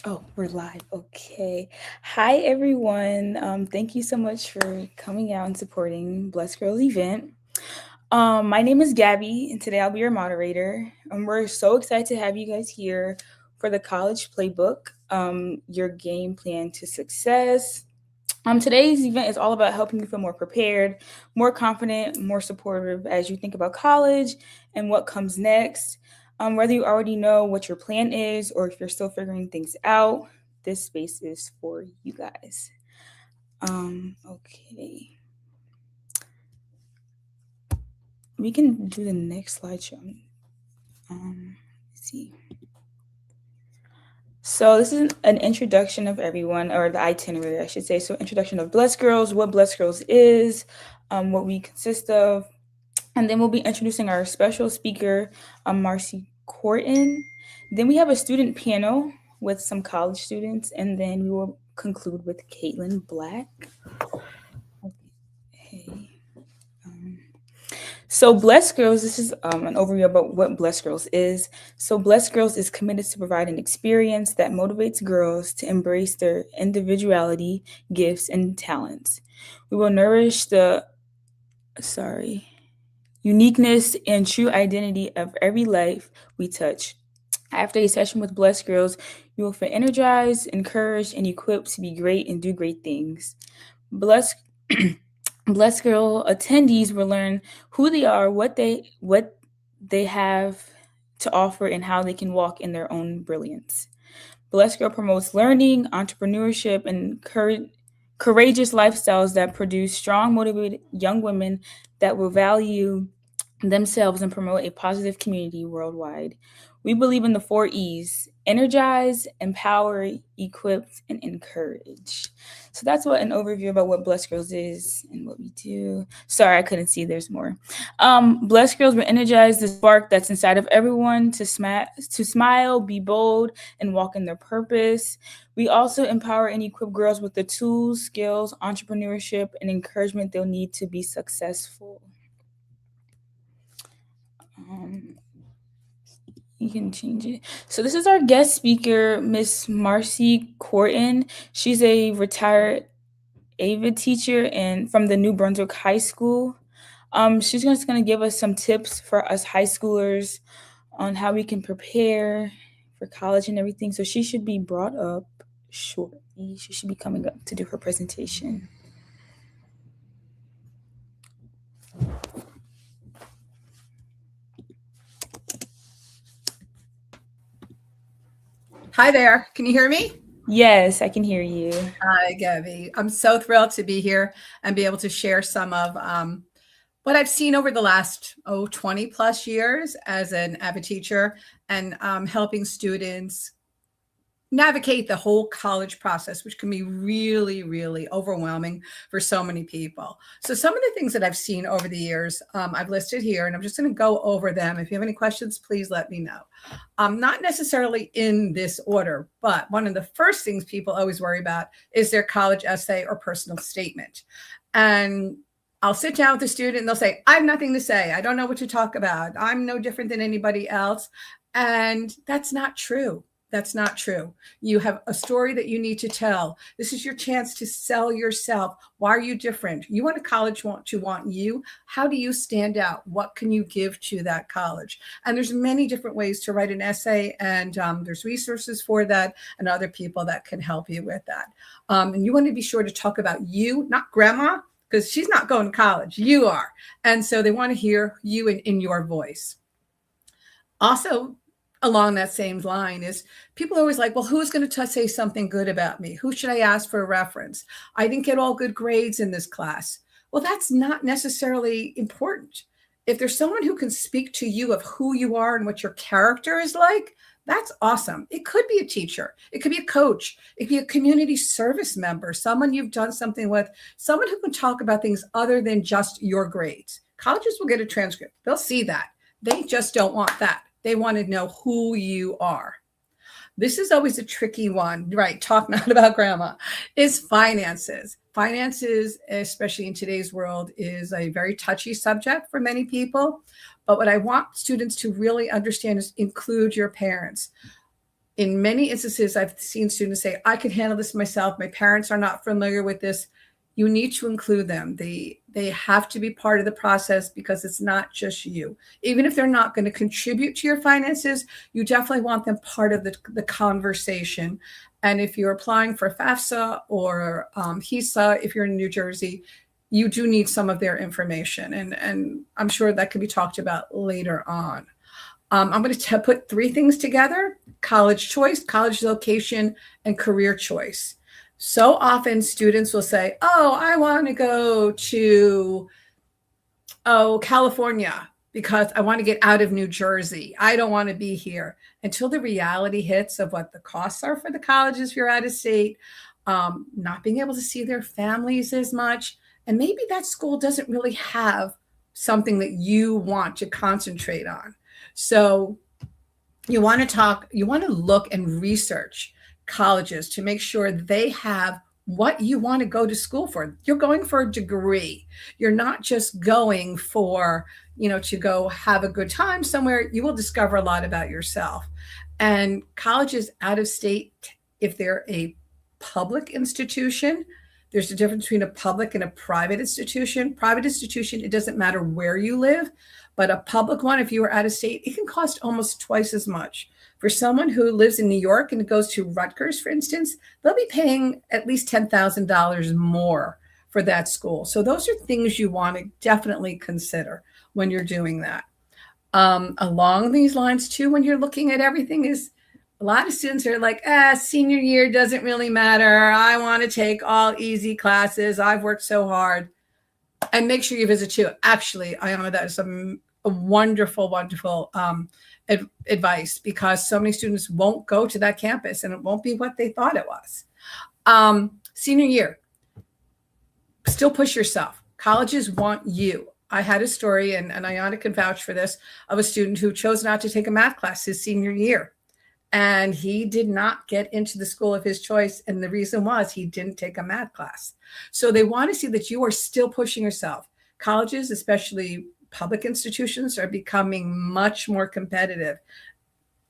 Oh, we're live. Okay. Hi, everyone. Thank you so much for coming out and supporting Blessed Girls event. My name is Gabby, and today I'll be your moderator. We're so excited to have you guys here for the college playbook, your game plan to success. Today's event is all about helping you feel more prepared, more confident, more supportive as you think about college and what comes next. Whether you already know what your plan is or if you're still figuring things out, this space is for you guys. Okay. We can do the next slideshow. Let's see. So this is an introduction of everyone, or the itinerary, I should say. So introduction of Blessed Girls, what Blessed Girls is, what we consist of, and then we'll be introducing our special speaker, Marcy Corton. Then we have a student panel with some college students, and then we will conclude with Caitlin Black. Okay. So Blessed Girls, this is an overview about what Blessed Girls is. So Blessed Girls is committed to provide an experience that motivates girls to embrace their individuality, gifts, and talents. We will nourish the, uniqueness and true identity of every life we touch. After a session with Blessed Girls, you will feel energized, encouraged, and equipped to be great and do great things. Blessed Blessed Girl attendees will learn who they are, what they have to offer, and how they can walk in their own brilliance. Blessed Girl promotes learning, entrepreneurship, and courageous lifestyles that produce strong, motivated young women that will value themselves and promote a positive community worldwide. We believe in the 4 E's: energize, empower, equip, and encourage. So that's what an overview about what Blessed Girls is and what we do. Sorry, I couldn't see. There's more. Blessed Girls will energize the spark that's inside of everyone to smile, be bold, and walk in their purpose. We also empower and equip girls with the tools, skills, entrepreneurship, and encouragement they'll need to be successful. Um, you can change it. So this is our guest speaker, Miss Marcy Corton. She's a retired AVID teacher and from the New Brunswick High School. She's just going to give us some tips for us high schoolers on how we can prepare for college and everything. So she should be brought up shortly. She should be coming up to do her presentation. Hi there. Can you hear me? Yes, I can hear you. Hi, Gabby. I'm so thrilled to be here and be able to share some of what I've seen over the last 20 plus years as an AVID teacher and helping students navigate the whole college process, which can be really, really overwhelming for so many people. So some of the things that I've seen over the years, I've listed here, and I'm just going to go over them. If you have any questions, please let me know. Not necessarily in this order, but one of the first things people always worry about is their college essay or personal statement. And I'll sit down with a student and they'll say, I have nothing to say. I don't know what to talk about. I'm no different than anybody else. And that's not true. That's not true. You have a story that you need to tell. This is your chance to sell yourself. Why are you different? You want a college to want you. How do you stand out? What can you give to that college? And there's many different ways to write an essay, and there's resources for that and other people that can help you with that. And you want to be sure to talk about you, not grandma, because she's not going to college. You are. And so they want to hear you in your voice. Also, along that same line is people are always like, well, who's going to say something good about me? Who should I ask for a reference? I didn't get all good grades in this class. Well, that's not necessarily important. If there's someone who can speak to you of who you are and what your character is like, that's awesome. It could be a teacher. It could be a coach. It could be a community service member, someone you've done something with, someone who can talk about things other than just your grades. Colleges will get a transcript. They'll see that. They just don't want that. They want to know who you are. This is always a tricky one, right? Talk not about grandma, is finances. Finances, especially in today's world, is a very touchy subject for many people. But what I want students to really understand is include your parents. In many instances, I've seen students say, I could handle this myself. My parents are not familiar with this. You need to include them. They have to be part of the process because it's not just you. Even if they're not going to contribute to your finances, you definitely want them part of the conversation. And if you're applying for FAFSA or HISA, if you're in New Jersey, you do need some of their information. And I'm sure that can be talked about later on. I'm going to put three things together: college choice, college location, and career choice. So often students will say, oh, I want to go to, California because I want to get out of New Jersey. I don't want to be here, until the reality hits of what the costs are for the colleges if you're out of state, not being able to see their families as much. And maybe that school doesn't really have something that you want to concentrate on. So you want to look and research colleges to make sure they have what you want to go to school for. You're going for a degree. You're not just going for, to go have a good time somewhere. You will discover a lot about yourself. And colleges out of state, if they're a public institution, there's a difference between a public and a private institution. Private institution, it doesn't matter where you live, but a public one, if you are out of state, it can cost almost twice as much. For someone who lives in New York and goes to Rutgers, for instance, they'll be paying at least $10,000 more for that school. So those are things you want to definitely consider when you're doing that. Along these lines too, when you're looking at everything, is a lot of students are like, senior year doesn't really matter. I want to take all easy classes. I've worked so hard. And make sure you visit too. Actually, Ayana, that is a wonderful, wonderful advice, because so many students won't go to that campus and it won't be what they thought it was. Senior year, still push yourself. Colleges want you. I had a story, and Ayana can vouch for this, of a student who chose not to take a math class his senior year. And he did not get into the school of his choice. And the reason was he didn't take a math class. So they want to see that you are still pushing yourself. Colleges, especially public institutions, are becoming much more competitive.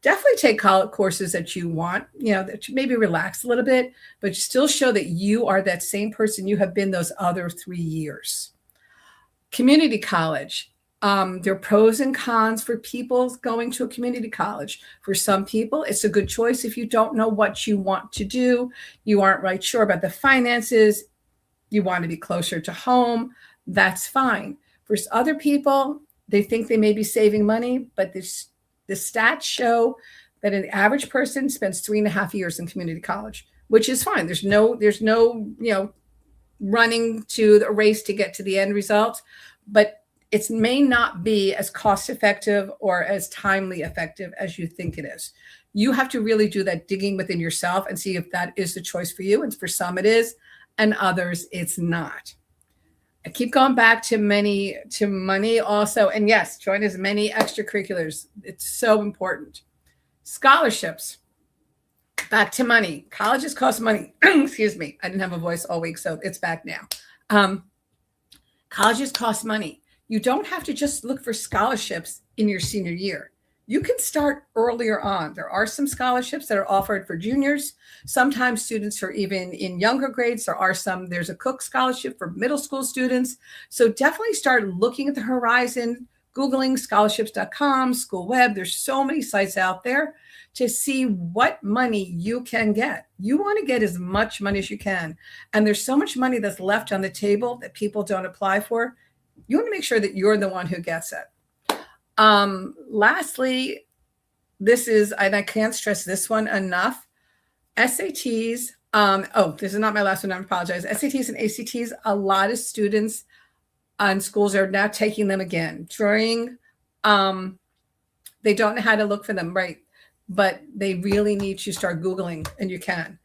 Definitely take college courses that you want, that you maybe relax a little bit, but still show that you are that same person you have been those other 3 years. Community college. There are pros and cons for people going to a community college. For some people, it's a good choice if you don't know what you want to do, you aren't right sure about the finances, you want to be closer to home, that's fine. For other people, they think they may be saving money, but the stats show that an average person spends 3.5 years in community college, which is fine. There's no, running to the race to get to the end result, but it may not be as cost effective or as timely effective as you think it is. You have to really do that digging within yourself and see if that is the choice for you. And for some it is, and others it's not. I keep going back to money also. And yes, join as many extracurriculars. It's so important. Scholarships. Back to money. Colleges cost money. Excuse me. I didn't have a voice all week, so it's back now. Colleges cost money. You don't have to just look for scholarships in your senior year. You can start earlier on. There are some scholarships that are offered for juniors. Sometimes students are even in younger grades. There's a Cook scholarship for middle school students. So definitely start looking at the horizon, Googling scholarships.com, school web. There's so many sites out there to see what money you can get. You want to get as much money as you can. And there's so much money that's left on the table that people don't apply for. You want to make sure that you're the one who gets it. Lastly, this is, and I can't stress this one enough, SATs. This is not my last one. I apologize. SATs and ACTs, a lot of students and schools are now taking them again during, they don't know how to look for them, right? But they really need to start Googling, and you can.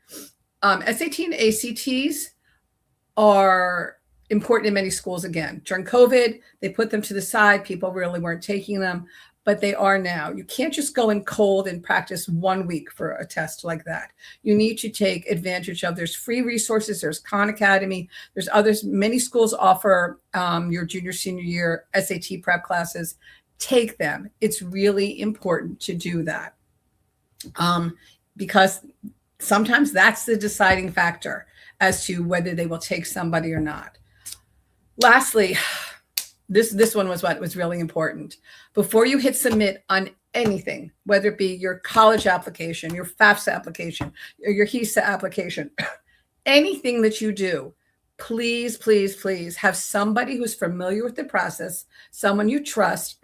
SAT and ACTs are important in many schools again. During COVID, they put them to the side. People really weren't taking them, but they are now. You can't just go in cold and practice 1 week for a test like that. You need to take advantage of, there's free resources. There's Khan Academy. There's others. Many schools offer your junior, senior year SAT prep classes. Take them. It's really important to do that. because sometimes that's the deciding factor as to whether they will take somebody or not. Lastly, this one was what was really important. Before you hit submit on anything, whether it be your college application, your FAFSA application, or your HISA application, anything that you do, please, please, please have somebody who's familiar with the process, someone you trust,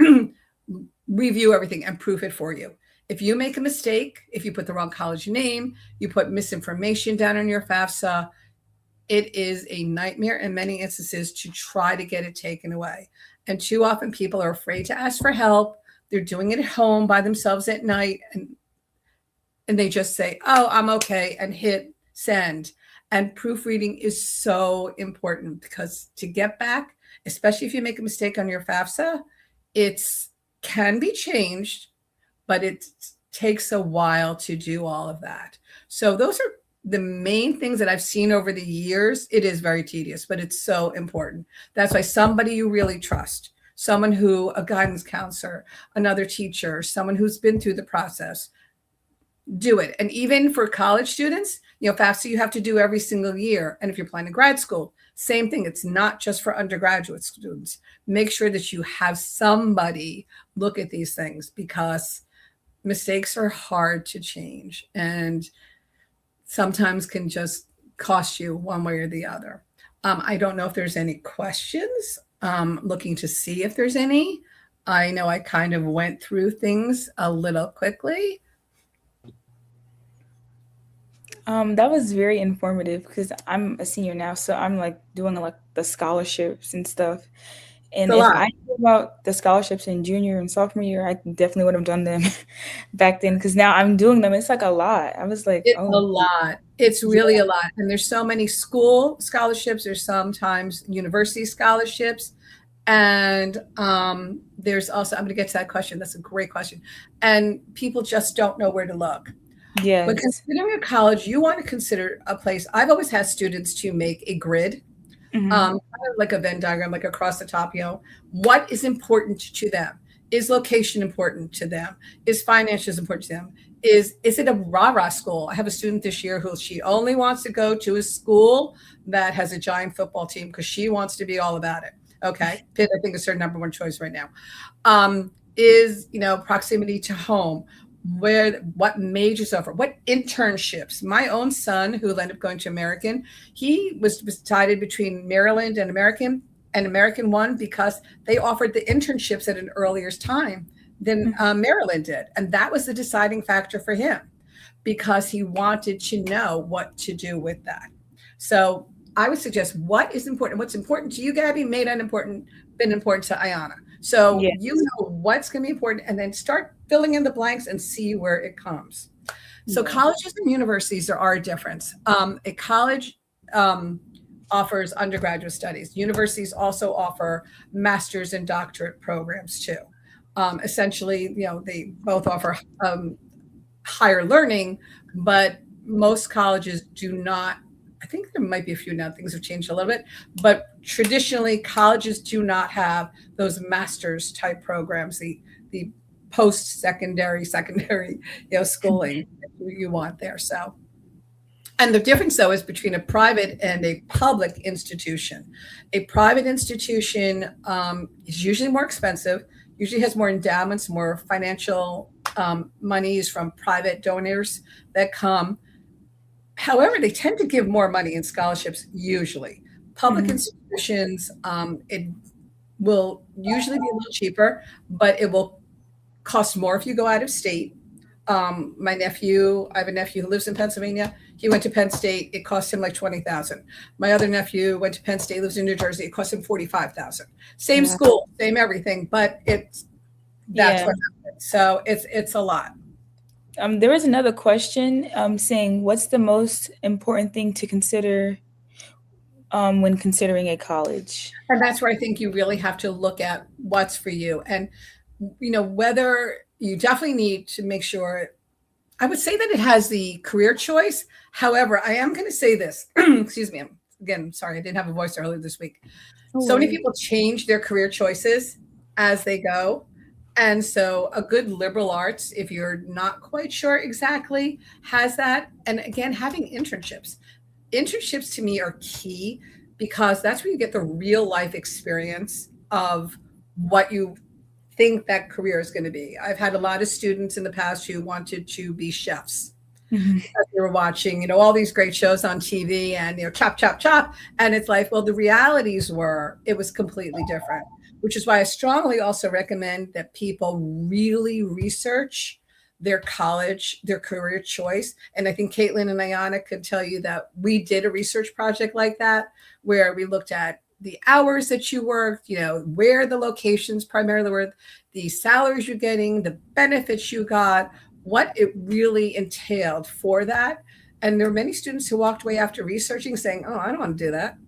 review everything and proof it for you. If you make a mistake, if you put the wrong college name, you put misinformation down on your FAFSA, it is a nightmare in many instances to try to get it taken away. And too often people are afraid to ask for help. They're doing it at home by themselves at night, and they just say, oh, I'm okay, and hit send. And proofreading is so important, because to get back, especially if you make a mistake on your FAFSA, it's can be changed, but it takes a while to do all of that. So those are the main things that I've seen over the years. It is very tedious, but it's so important. That's why somebody you really trust, someone who, a guidance counselor, another teacher, someone who's been through the process, do it. And even for college students, FAFSA you have to do every single year. And if you're planning grad school, same thing. It's not just for undergraduate students. Make sure that you have somebody look at these things, because mistakes are hard to change and sometimes can just cost you one way or the other. I don't know if there's any questions. Looking to see if there's any. I know I kind of went through things a little quickly. That was very informative because I'm a senior now, so I'm like doing like the scholarships and stuff. It's And a if lot. I knew about the scholarships in junior and sophomore year, I definitely would have done them back then, because now I'm doing them. It's like a lot. I was like, It's a oh, lot. It's yeah, really a lot. And there's so many school scholarships. There's sometimes university scholarships. And there's also, I'm going to get to that question. That's a great question. And people just don't know where to look. But yes. considering a college, you want to consider a place. I've always had students to make a grid, Hmm. kind of like a Venn diagram, like across the top, what is important to them? Is location important to them? Is finances important to them? Is it a rah-rah school? I have a student this year who she only wants to go to a school that has a giant football team because she wants to be all about it. Okay. Pitt, I think, is her number one choice right now. Is, proximity to home, what majors offer, what internships. My own son, who ended up going to American, he was decided between Maryland and American won because they offered the internships at an earlier time than Maryland did. And that was the deciding factor for him, because he wanted to know what to do with that. So I would suggest what is important. What's important to you, Gabby, may not been important to Ayana. So you Yes. know what's going to be important, and then start filling in the blanks and see where it comes. So Yeah. colleges and universities, there are a difference. A college offers undergraduate studies. Universities also offer master's and doctorate programs too. Essentially, they both offer higher learning, but most colleges do not. I think there might be a few now, things have changed a little bit, but traditionally colleges do not have those master's type programs, the secondary schooling that you want there. So, and the difference though is between a private and a public institution. A private institution is usually more expensive, usually has more endowments, more financial monies from private donors that come. However, they tend to give more money in scholarships usually. Public Hmm. institutions, it will usually be a little cheaper, but it will cost more if you go out of state. I have a nephew who lives in Pennsylvania. He went to Penn State. It cost him like 20,000. My other nephew went to Penn State, lives in New Jersey. It cost him 45,000. Same Wow. school, same everything, but that's Yeah. what happened. So it's a lot. There was another question saying, what's the most important thing to consider when considering a college? And that's where I think you really have to look at what's for you. And, whether you definitely need to make sure, I would say that it has the career choice. However, I am going to say this, excuse me. Again, sorry, I didn't have a voice earlier this week. No So many worries. people change their career choices as they go. And so a good liberal arts, if you're not quite sure exactly, has that. And again, having internships. Internships to me are key because that's where you get the real life experience of what you think that career is going to be. I've had a lot of students in the past who wanted to be chefs. Mhm. They were watching, all these great shows on TV and, chop, chop, chop. And it's like, well, the realities were, it was completely different, which is why I strongly also recommend that people really research their college, their career choice. And I think Caitlin and Ayana could tell you that we did a research project like that, where we looked at the hours that you worked, where the locations primarily were, the salaries you're getting, the benefits you got, what it really entailed for that. And there were many students who walked away after researching saying, oh, I don't want to do that.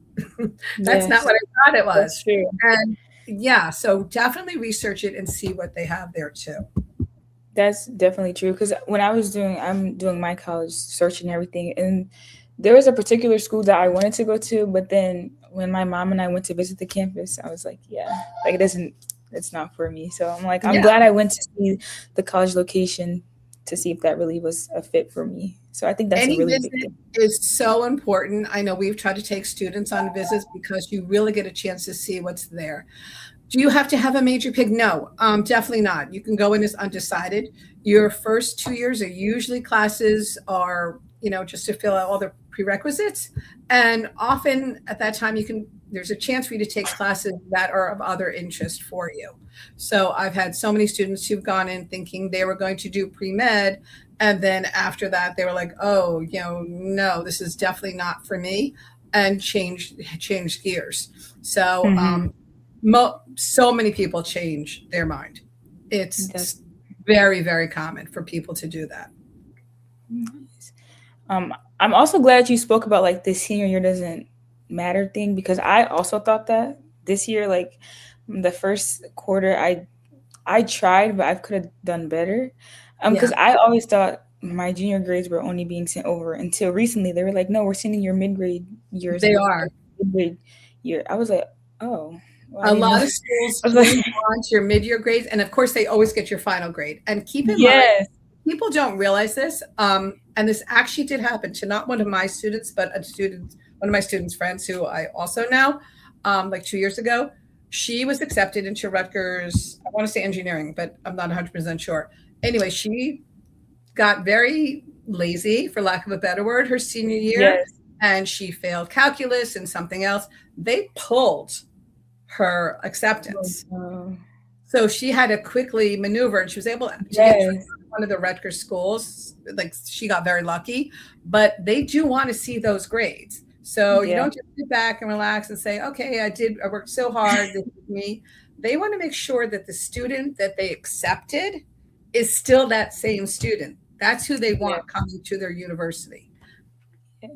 That's not Yes, what I thought it that's was. true. And yeah, so definitely research it and see what they have there too. That's definitely true. Because I'm doing my college search and everything, and there was a particular school that I wanted to go to, but then when my mom and I went to visit the campus, I was like, yeah, like it's not for me. So I'm like, I'm Yeah. glad I went to see the college location to see if that really was a fit for me. So I think that's a Any really big visit thing. is so important. I know we've tried to take students on visits because you really get a chance to see what's there. Do you have to have a major pig? No, definitely not. You can go in as undecided. Your first 2 years are usually classes are, just to fill out all the prerequisites. And often at that time, there's a chance for you to take classes that are of other interest for you. So I've had so many students who've gone in thinking they were going to do pre-med. And then after that, they were like, oh, no, this is definitely not for me, and change gears. So, Hmm. so many people change their mind. That's It's very, very common for people to do that. nice. I'm also glad you spoke about like the senior year doesn't matter thing because I also thought that this year, like the first quarter, I tried, but I could have done better. Because Yeah, I always thought my junior grades were only being sent over until recently. They were like, no, we're sending your mid grade years they over, are. mid grade year. I was like, oh, well, I A didn't know. lot of schools I was like, do want your mid-year grades, and of course, they always get your final grade. And keep in mind, yes, people don't realize this, and this actually did happen to not one of my students, but one of my students' friends who I also know, like 2 years ago. She was accepted into Rutgers. I want to say engineering, but I'm not 100% sure. Anyway, she got very lazy, for lack of a better word, her senior year, yes, and she failed calculus and something else. They pulled her oh, acceptance. no. So she had to quickly maneuver, and she was able to get through Yes, one of the Rutgers schools. Like, she got very lucky, but they do want to see those grades. So you yeah, don't just sit back and relax and say, okay, I worked so hard. This is me. They want to make sure that the student that they accepted is still that same student. That's who they yeah, want coming to their university. yeah.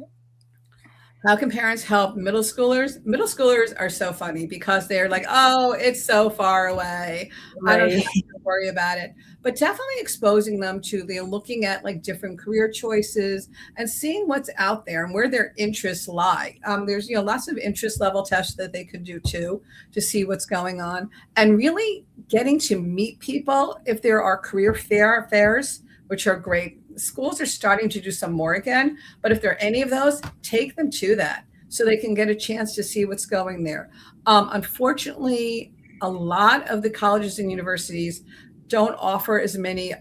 How can parents help middle schoolers? Middle schoolers are so funny because they're like, oh, it's so far away. I don't have Right. to worry about it. But definitely exposing them to the looking at like different career choices and seeing what's out there and where their interests lie. There's lots of interest level tests that they could do too to see what's going on, and really getting to meet people if there are career fairs, which are great. Schools are starting to do some more again, but if there are any of those, take them to that so they can get a chance to see what's going there. Unfortunately, a lot of the colleges and universities don't offer as many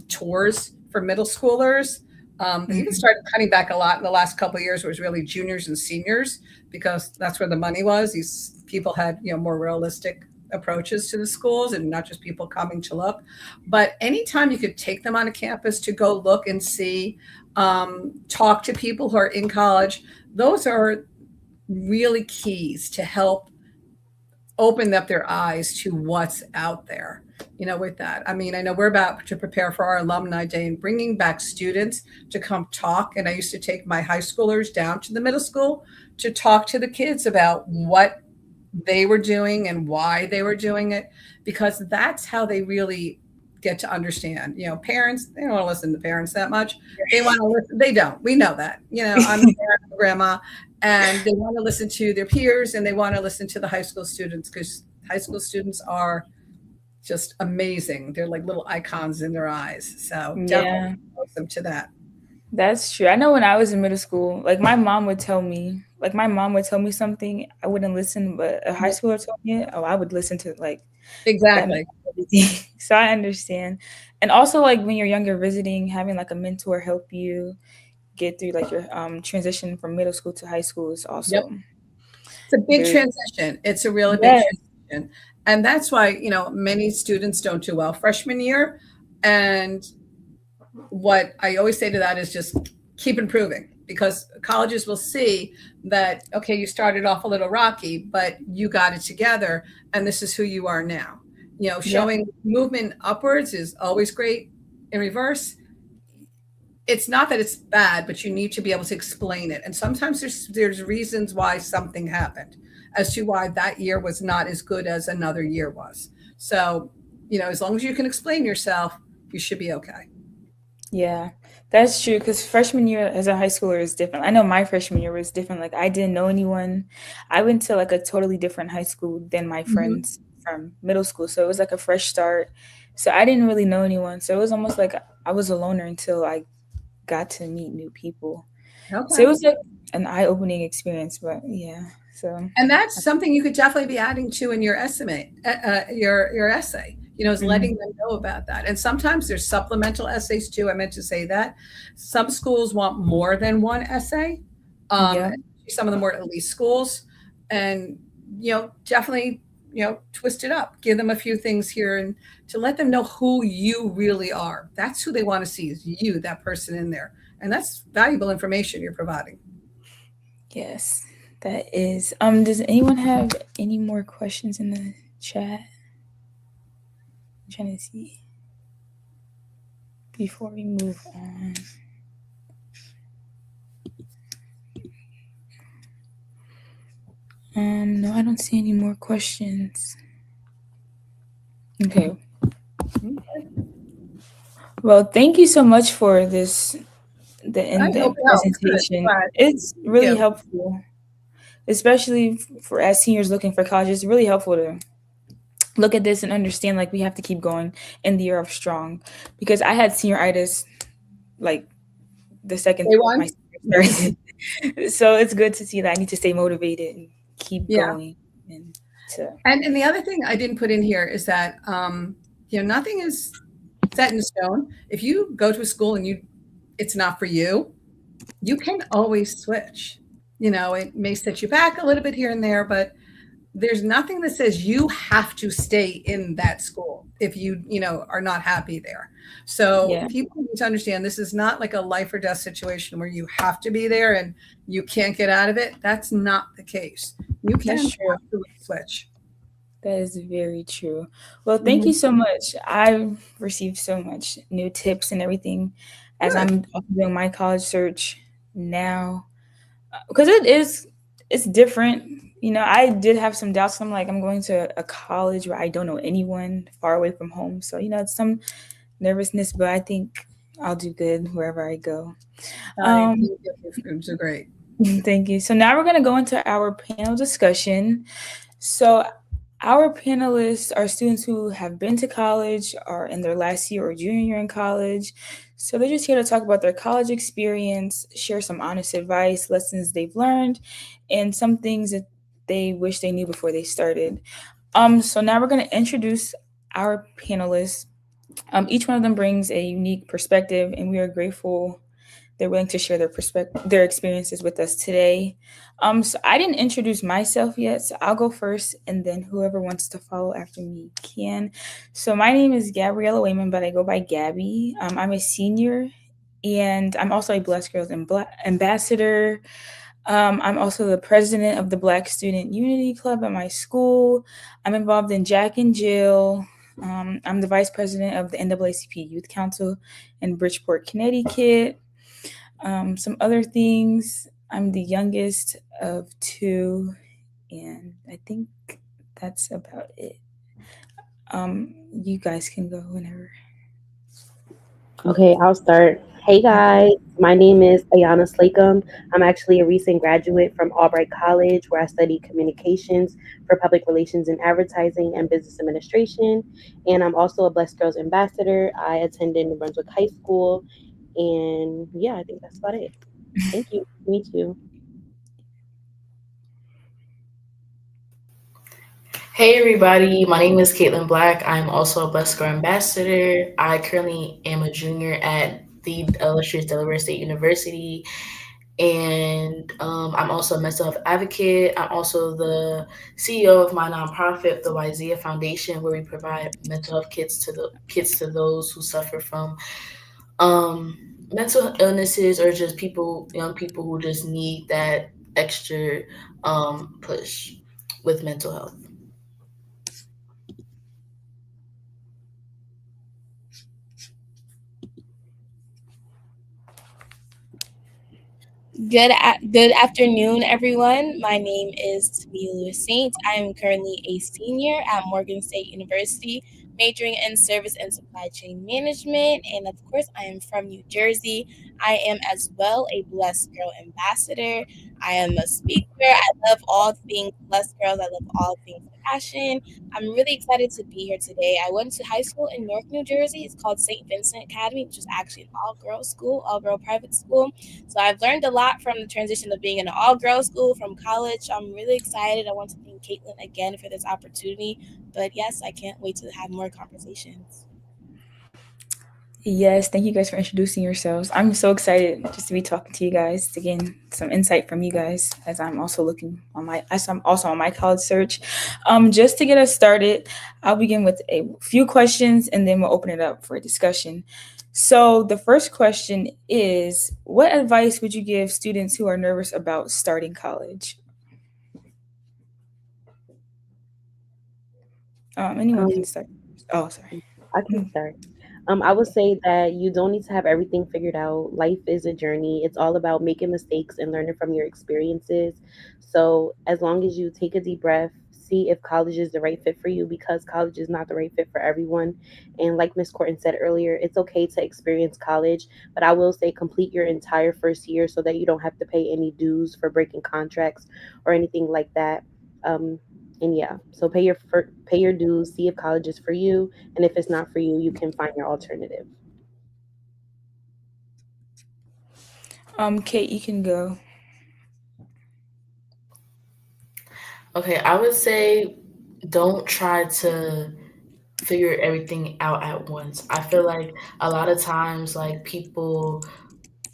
tours for middle schoolers. They even Mhm. started cutting back a lot in the last couple of years. It was really juniors and seniors because that's where the money was. These people had more realistic approaches to the schools and not just people coming to look. But anytime you could take them on a campus to go look and see, talk to people who are in college, those are really keys to help open up their eyes to what's out there. With that, I mean, I know we're about to prepare for our alumni day and bringing back students to come talk. And I used to take my high schoolers down to the middle school to talk to the kids about what they were doing and why they were doing it, because that's how they really get to understand. Parents, they don't want to listen to parents that much. They want to listen. They don't. We know that. I'm a parent, I'm a grandma, and they want to listen to their peers and they want to listen to the high school students because high school students are just amazing. They're like little icons in their eyes. So definitely Yeah, expose them to that. that's true. I know when I was in middle school, like my mom would tell me something, I wouldn't listen, but a high Yeah, schooler told me it, oh, I would listen to like that meant exactly. everything. So I understand. And also like when you're younger visiting, having like a mentor help you get through like your transition from middle school to high school is Yep. also It's a big very transition. It's a really big yes. transition. And that's why, many students don't do well freshman year. And what I always say to that is just keep improving, because colleges will see that, okay, you started off a little rocky, but you got it together and this is who you are now. Yep. Showing movement upwards is always great. In reverse, it's not that it's bad, but you need to be able to explain it. And sometimes there's reasons why something happened, as to why that year was not as good as another year was. So, as long as you can explain yourself, you should be okay. Yeah, that's true. Because freshman year as a high schooler is different. I know my freshman year was different. Like I didn't know anyone. I went to like a totally different high school than my Mhm. friends from middle school. So it was like a fresh start. So I didn't really know anyone. So it was almost like I was a loner until I got to meet new people. So it Okay. was like an eye-opening experience. But yeah, so And that's something you could definitely be adding to in your estimate, your essay. Is mhm. letting them know about that. And sometimes there's supplemental essays too. I meant to say that some schools want more than one essay. Yeah, Some of the more elite schools, and definitely twist it up. Give them a few things here, and to let them know who you really are. That's who they want to see, is you, that person in there, and that's valuable information you're providing. yes, that is. Does anyone have any more questions in the chat? I'm trying to see before we move on. No, I don't see any more questions. Okay. Okay. Well, thank you so much for the I hope in-depth it helps. Good. presentation. Glad. It's Thank really you. helpful, especially for as seniors looking for college. It's really helpful to look at this and understand like we have to keep going in the year of strong because I had senioritis like the second Day my one? senior started. So it's good to see that I need to stay motivated and keep Yeah. going and to And the other thing I didn't put in here is that, nothing is set in stone. If you go to a school and it's not for you, you can always switch. It may set you back a little bit here and there, but there's nothing that says you have to stay in that school if you are not happy there. So yeah, people need to understand this is not like a life or death situation where you have to be there and you can't get out of it. That's not the case. You can that's true. absolutely switch. That is very true. Well, thank you Mhm. so much. I've received so much new tips and everything as Good. I'm doing my college search now because it's different. You know, I did have some doubts. I'm like, I'm going to a college where I don't know anyone, far away from home. So, you know, it's some nervousness, but I think I'll do good wherever I go. I Um, think you do great. thank you. So now we're going to go into our panel discussion. So, our panelists are students who have been to college, are in their last year or junior year in college. So, they're just here to talk about their college experience, share some honest advice, lessons they've learned, and some things that they wish they knew before they started. So now we're going to introduce our panelists. Each one of them brings a unique perspective, and we are grateful they're willing to share their experiences with us today. So I didn't introduce myself yet, so I'll go first, and then whoever wants to follow after me can. So my name is Gabriella Wayman, but I go by Gabby. I'm a senior, and I'm also a Blessed Girls and Ambassador. I'm also the president of the Black Student Unity Club at my school. I'm involved in Jack and Jill. I'm the vice president of the NAACP Youth Council in Bridgeport, Connecticut. Some other things. I'm the youngest of two, and I think that's about it. You guys can go whenever. Okay, I'll start. Hey guys, my name is Ayana Slacum. I'm actually a recent graduate from Albright College where I studied communications for public relations and advertising and business administration. And I'm also a Blessed Girls Ambassador. I attended New Brunswick High School. And yeah, I think that's about it. Thank you. Me too. Hey everybody, my name is Caitlin Black. I'm also a Blessed Girl Ambassador. I currently am a junior at the illustrious Delaware State University, and I'm also a mental health advocate. I'm also the CEO of my nonprofit, the Wyzea Foundation, where we provide mental health kits to those who suffer from um, mental illnesses or just young people who just need that extra push with mental health. Good afternoon, everyone. My name is Tamila Saint. I am currently a senior at Morgan State University, majoring in service and supply chain management. And of course, I am from New Jersey. I am as well a Blessed Girl ambassador. I am a speaker. I love all things Blessed Girls. I love all things fashion. I'm really excited to be here today. I went to high school in Newark, New Jersey. It's called St. Vincent Academy, which is actually an all girls school, all girl private school. So I've learned a lot from the transition of being in an all girls school from college. I'm really excited. I want to thank Caitlin again for this opportunity. But yes, I can't wait to have more conversations. Yes, thank you guys for introducing yourselves. I'm so excited just to be talking to you guys to gain some insight from you guys as I'm also on my college search. Just to get us started, I'll begin with a few questions and then we'll open it up for a discussion. So the first question is, what advice would you give students who are nervous about starting college? Anyone can Um, start. Oh, sorry. I can start. I would say that you don't need to have everything figured out. Life is a journey. It's all about making mistakes and learning from your experiences. So, as long as you take a deep breath, see if college is the right fit for you because college is not the right fit for everyone. And, like Miss Corton said earlier, it's okay to experience college, but I will say complete your entire first year so that you don't have to pay any dues for breaking contracts or anything like that. Um, and yeah, so pay your dues, see if college is for you, and if it's not for you, you can find your alternative. Kate, you can go. Okay, I would say don't try to figure everything out at once. I feel like a lot of times like people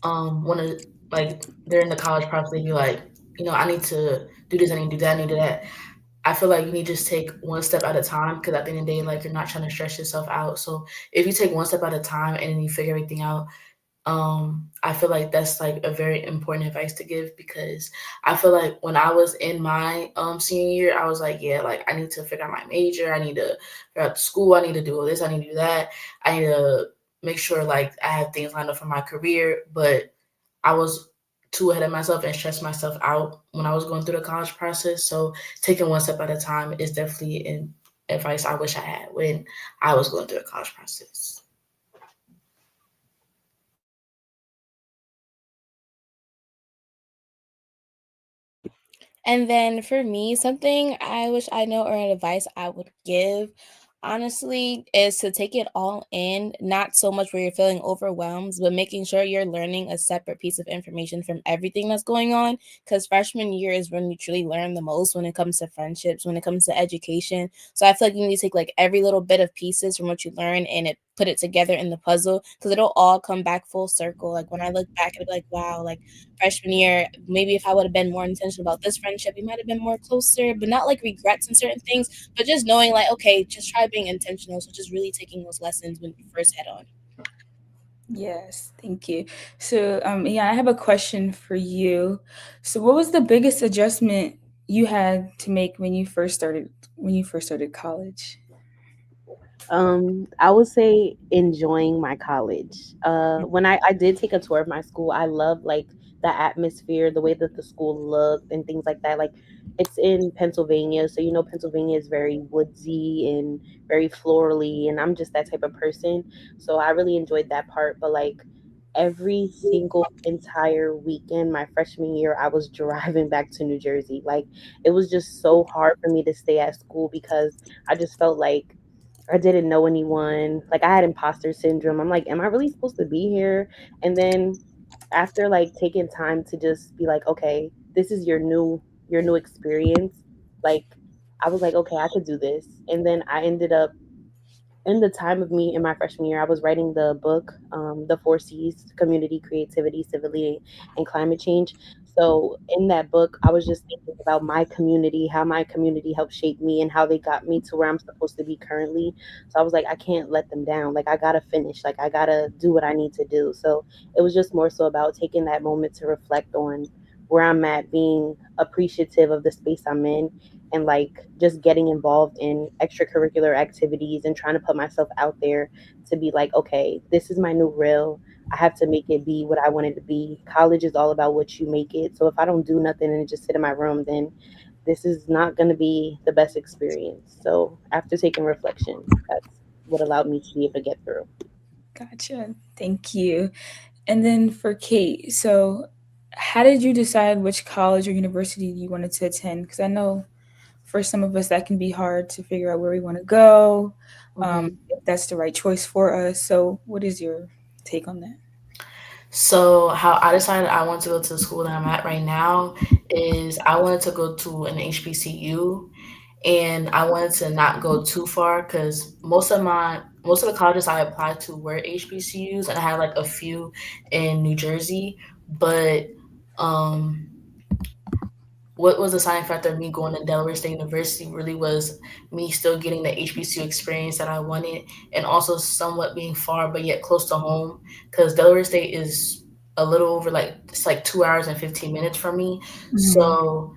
want to like they're in the college process they be like, I need to do this, I need to do that, I need to do that. I feel like you need to just take one step at a time because at the end of the day, like you're not trying to stress yourself out. So if you take one step at a time and then you figure everything out, I feel like that's like a very important advice to give because I feel like when I was in my senior year, I was like, yeah, like I need to figure out my major, I need to figure out the school, I need to do all this, I need to do that, I need to make sure like I have things lined up for my career. But I was too ahead of myself and stressed myself out when I was going through the college process. So taking one step at a time is definitely an advice I wish I had when I was going through the college process. And then for me, something I wish I know or an advice I would give, honestly, is to take it all in, not so much where you're feeling overwhelmed, but making sure you're learning a separate piece of information from everything that's going on. Because freshman year is when you truly learn the most when it comes to friendships, when it comes to education. So I feel like you need to take like every little bit of pieces from what you learn and put it together in the puzzle because it'll all come back full circle. Like when I look back, it'll be like, wow, like freshman year, maybe if I would have been more intentional about this friendship, we might have been more closer, but not like regrets in certain things, but just knowing like, okay, just try being intentional. So just really taking those lessons when you first head on. Yes, thank you. So, yeah, I have a question for you. So, what was the biggest adjustment you had to make when you first started college? I would say enjoying my college. When I did take a tour of my school, I love like the atmosphere, the way that the school looked, and things like that. Like it's in Pennsylvania, so you know Pennsylvania is very woodsy and very florally, and I'm just that type of person. So I really enjoyed that part. But like every single entire weekend my freshman year, I was driving back to New Jersey. Like, it was just so hard for me to stay at school because I just felt like I didn't know anyone. Like, I had imposter syndrome. I'm like, am I really supposed to be here? And then after like taking time to just be like, okay, this is your new experience. Like, I was like, okay, I could do this. And then I ended up, in the time of me in my freshman year, I was writing the book, The Four C's: Community, Creativity, Civility, and Climate Change. So, in that book, I was just thinking about my community, how my community helped shape me, and how they got me to where I'm supposed to be currently. So, I was like, I can't let them down. Like, I gotta finish. Like, I gotta do what I need to do. So, it was just more so about taking that moment to reflect on where I'm at, being appreciative of the space I'm in, and like just getting involved in extracurricular activities and trying to put myself out there to be like, okay, this is my new real. I have to make it be what I want it to be. College is all about what you make it. So if I don't do nothing and just sit in my room, then this is not going to be the best experience. So after taking reflection, that's what allowed me to be able to get through. Gotcha. Thank you. And then for Kate, so how did you decide which college or university you wanted to attend? Because I know for some of us that can be hard to figure out where we want to go, Hmm. if that's the right choice for us. So, what is your take on that? So how I decided I want to go to the school that I'm at right now is I wanted to go to an HBCU, and I wanted to not go too far because most of the colleges I applied to were HBCUs, and I had like a few in New Jersey, but um what was the deciding factor of me going to Delaware State University really was me still getting the HBCU experience that I wanted, and also somewhat being far but yet close to home, because Delaware State is a little over, like, it's like 2 hours and 15 minutes from me. Mhm. So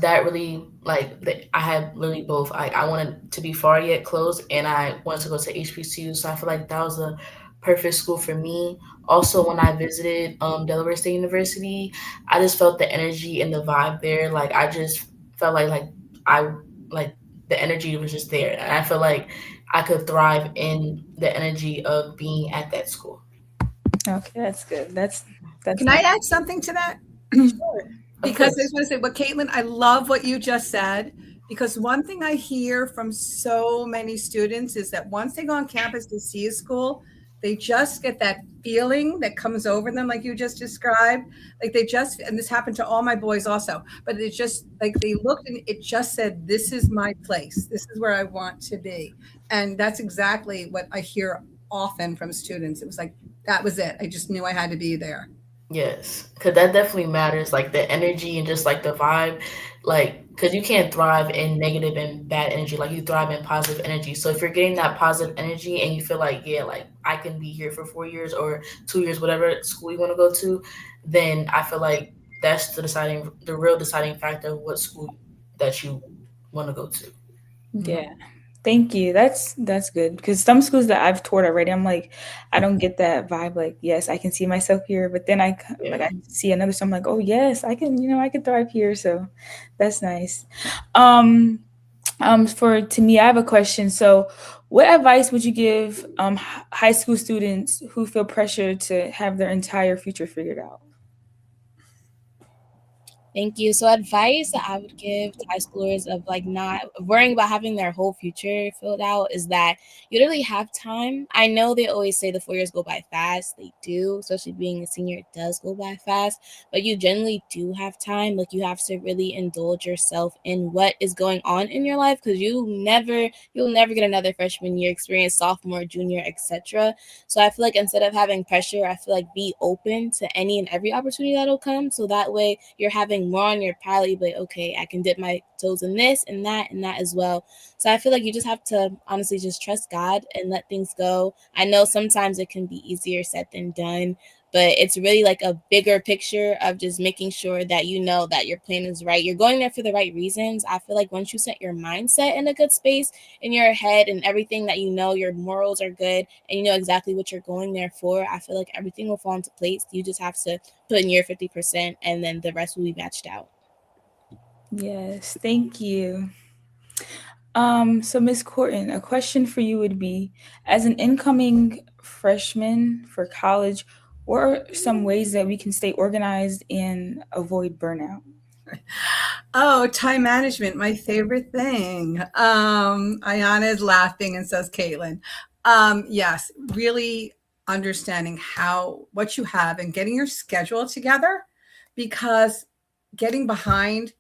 that really, like, I had literally both. I wanted to be far yet close, and I wanted to go to HBCU. So I feel like that was a perfect school for me. Also, when I visited Delaware State University, I just felt the energy and the vibe there. Like, I just felt I like the energy was just there, and I feel like I could thrive in the energy of being at that school. Okay, that's good. That's Can I nice. add something to that? Sure. Of Because I just course. want to say, what Caitlin, I love what you just said. Because one thing I hear from so many students is that once they go on campus to see a school, they just get that feeling that comes over them, like you just described. Like they just, and this happened to all my boys also, but it just like they looked and it just said, this is my place. This is where I want to be. And that's exactly what I hear often from students. It was like, that was it. I just knew I had to be there. Yes, because that definitely matters, like the energy and just like the vibe, like because you can't thrive in negative and bad energy, like you thrive in positive energy. So if you're getting that positive energy and you feel like, yeah, like I can be here for 4 years or 2 years, whatever school you want to go to, then I feel like that's the real deciding factor of what school that you want to go to. Yeah. Thank you. That's good because some schools that I've toured already, I'm like, I don't get that vibe. Like, yes, I can see myself here, but then like Yeah. I see another, so I'm like, oh yes, I can, I can thrive here. So that's nice. Um, for to me, I have a question. So, what advice would you give high school students who feel pressure to have their entire future figured out? Thank you. So advice that I would give to high schoolers of like not worrying about having their whole future filled out is that you literally have time. I know they always say the 4 years go by fast. They do, especially being a senior, it does go by fast. But you generally do have time. Like you have to really indulge yourself in what is going on in your life because you'll never get another freshman year experience, sophomore, junior, etc. So I feel like instead of having pressure, I feel like be open to any and every opportunity that'll come. So that way you're having more on your palette. You'll be like, okay, I can dip my toes in this and that as well. So I feel like you just have to honestly just trust God and let things go. I know sometimes it can be easier said than done, but it's really like a bigger picture of just making sure that you know that your plan is right. You're going there for the right reasons. I feel like once you set your mindset in a good space in your head and everything that you know, your morals are good and you know exactly what you're going there for, I feel like everything will fall into place. You just have to put in your 50% and then the rest will be matched out. Yes, thank you. So Miss Corton, a question for you would be, as an incoming freshman for college, what are some ways that we can stay organized and avoid burnout? Oh, time management, my favorite thing. Ayana is laughing and says, Caitlin. Yes, really understanding what you have and getting your schedule together, because getting behind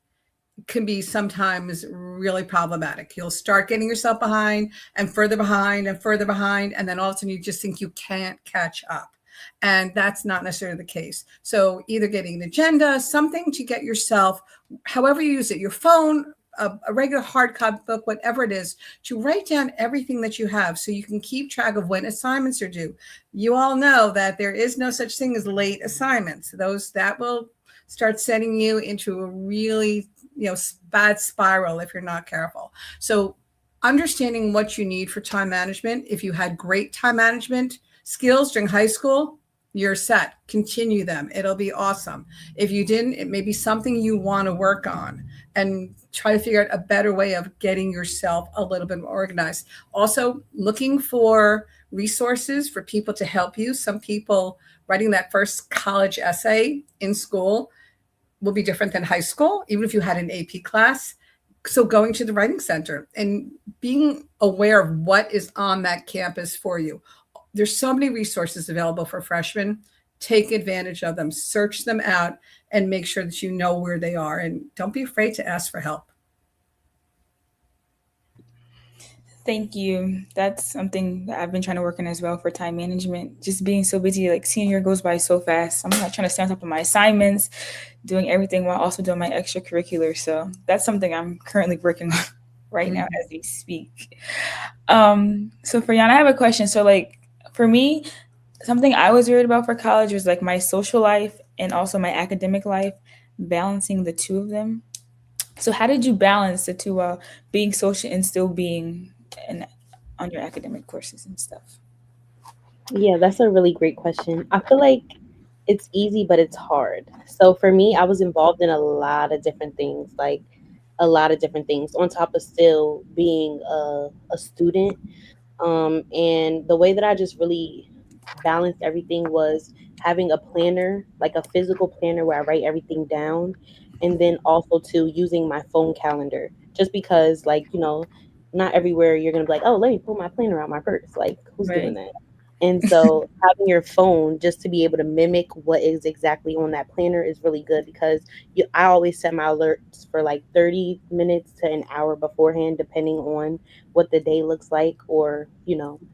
can be sometimes really problematic. You'll start getting yourself behind and further behind and further behind, and then all of a sudden you just think you can't catch up. And that's not necessarily the case. So either getting an agenda, something to get yourself, however you use it, your phone, a regular hard copy book, whatever it is, to write down everything that you have so you can keep track of when assignments are due. You all know that there is no such thing as late assignments. Those that will start setting you into a really bad spiral if you're not careful. So understanding what you need for time management. If you had great time management skills during high school, you're set. Continue them. It'll be awesome. If you didn't, it may be something you want to work on and try to figure out a better way of getting yourself a little bit more organized. Also, looking for resources for people to help you. Some people writing that first college essay in school will be different than high school, even if you had an AP class. So going to the writing center and being aware of what is on that campus for you. There's so many resources available for freshmen. Take advantage of them, search them out, and make sure that you know where they are. And don't be afraid to ask for help. Thank you. That's something that I've been trying to work on as well for time management. Just being so busy, like senior goes by so fast. I'm not trying to stay on top of my assignments, doing everything while also doing my extracurriculars. So that's something I'm currently working on right now as we speak. So for Yana, I have a question. So like for me, something I was worried about for college was like my social life and also my academic life, balancing the two of them. So how did you balance the two while being social and still being in, on your academic courses and stuff? Yeah, that's a really great question. I feel like it's easy, but it's hard. So for me, I was involved in a lot of different things, like a lot of different things, on top of still being a student. And the way that I just really balanced everything was having a planner, like a physical planner where I write everything down, and then also to using my phone calendar. Just because, like, not everywhere you're gonna be like, oh, let me pull my planner out my purse. Like, who's doing Right. that? And so having your phone just to be able to mimic what is exactly on that planner is really good, because I always set my alerts for like 30 minutes to an hour beforehand, depending on what the day looks like, or,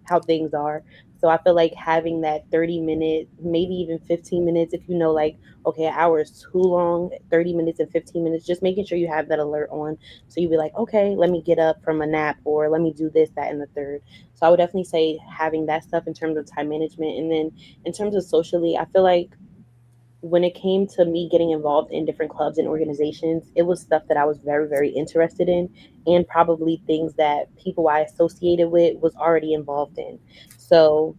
how things are. So I feel like having that 30-minute, maybe even 15 minutes, if like, okay, an hour is too long, 30 minutes and 15 minutes, just making sure you have that alert on. So you'd be like, okay, let me get up from a nap, or let me do this, that, and the third. So I would definitely say having that stuff in terms of time management. And then in terms of socially, I feel like when it came to me getting involved in different clubs and organizations, it was stuff that I was very, very interested in, and probably things that people I associated with was already involved in. So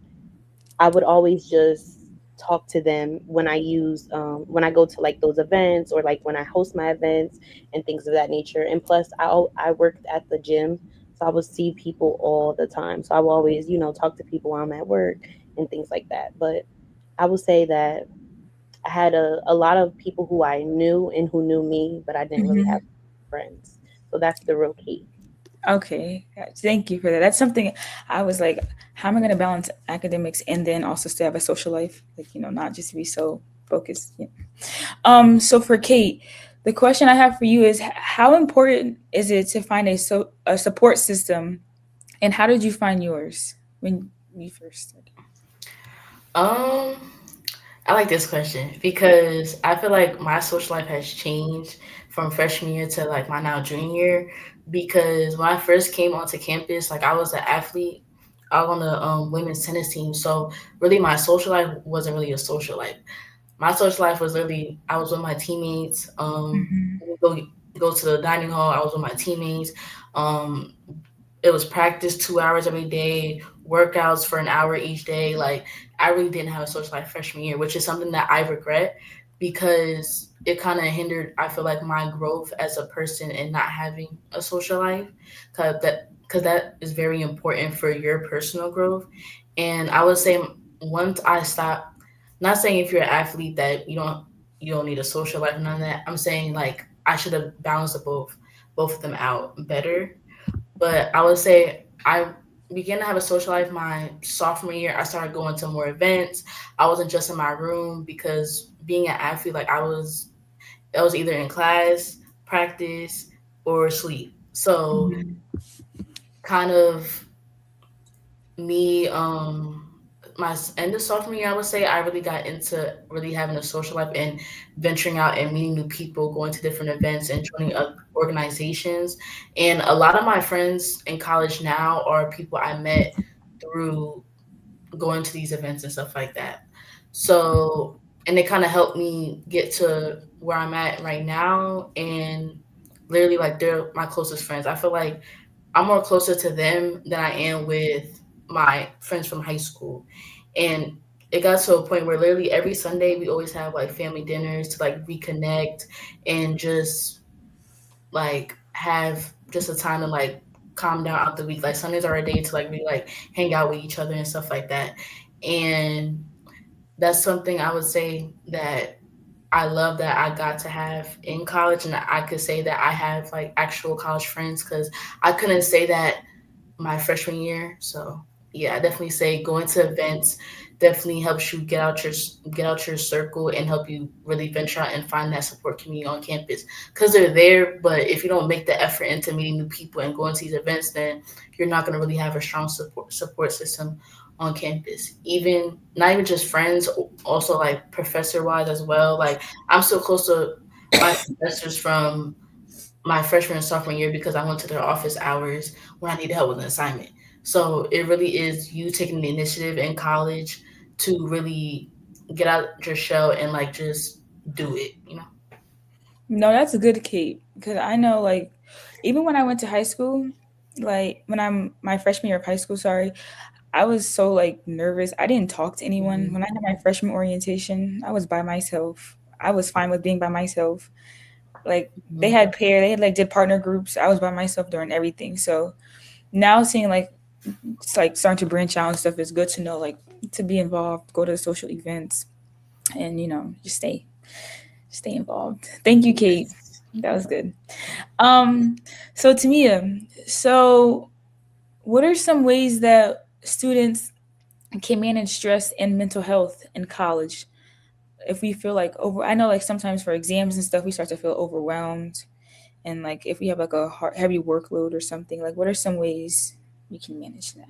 I would always just talk to them when I go to like those events, or like when I host my events and things of that nature. And plus, I worked at the gym, so I would see people all the time. So I would always talk to people while I'm at work and things like that. But I would say that I had a lot of people who I knew and who knew me, but I didn't really have Hmm. friends. So that's the real key. Okay, thank you for that. That's something I was like, how am I going to balance academics and then also still have a social life? Like, not just be so focused. Yeah. So for Kate, the question I have for you is, how important is it to find a support system, and how did you find yours when you first started? Um, I like this question because I feel like my social life has changed from freshman year to like my now junior year. Because when I first came onto campus, like I was an athlete, I was on the women's tennis team. So really, my social life wasn't really a social life. My social life was literally I was with my teammates. Hmm. We go to the dining hall. I was with my teammates. Um, it was practice 2 hours every day, workouts for an hour each day. Like I really didn't have a social life freshman year, which is something that I regret because it kind of hindered, I feel like, my growth as a person and not having a social life, because that is very important for your personal growth. And I would say once I stopped, not saying if you're an athlete that you don't need a social life, none of that. I'm saying like I should have balanced both of them out better. But I would say I began to have a social life my sophomore year. I started going to more events. I wasn't just in my room because being an athlete, like I was either in class, practice, or sleep. So kind of me, my end of sophomore year, I would say I really got into really having a social life and venturing out and meeting new people, going to different events and joining organizations. And a lot of my friends in college now are people I met through going to these events and stuff like that. So, and it kind of helped me get to where I'm at right now. And literally, like, they're my closest friends. I feel like I'm more closer to them than I am with my friends from high school. And it got to a point where literally every Sunday we always have like family dinners to like reconnect and just like have just a time to like calm down out the week. Like Sundays are a day to like really like hang out with each other and stuff like that. And that's something I would say that I love that I got to have in college, and I could say that I have like actual college friends because I couldn't say that my freshman year. So yeah, I definitely say going to events definitely helps you get out your circle and help you really venture out and find that support community on campus because they're there. But if you don't make the effort into meeting new people and going to these events, then you're not going to really have a strong support system on campus. Even not even just friends, also like professor wise as well. Like I'm still close to my professors from my freshman and sophomore year because I went to their office hours when I needed help with an assignment. So it really is you taking the initiative in college to really get out your shell and like just do it. No, that's a good, Kate. Because I know, like, even when I went to high school, like when I'm my freshman year of high school, sorry, I was so like nervous. I didn't talk to anyone. When I had my freshman orientation, I was by myself. I was fine with being by myself. Like they had like did partner groups. I was by myself during everything. So now seeing like it's like starting to branch out and stuff is good to know, like to be involved, go to social events, and just stay involved. Thank you, Kate. That was good. Um, so Tamia, so what are some ways that students can manage stress and mental health in college? If we feel like I know like sometimes for exams and stuff, we start to feel overwhelmed, and like if we have like a heavy workload or something, like what are some ways we can manage that?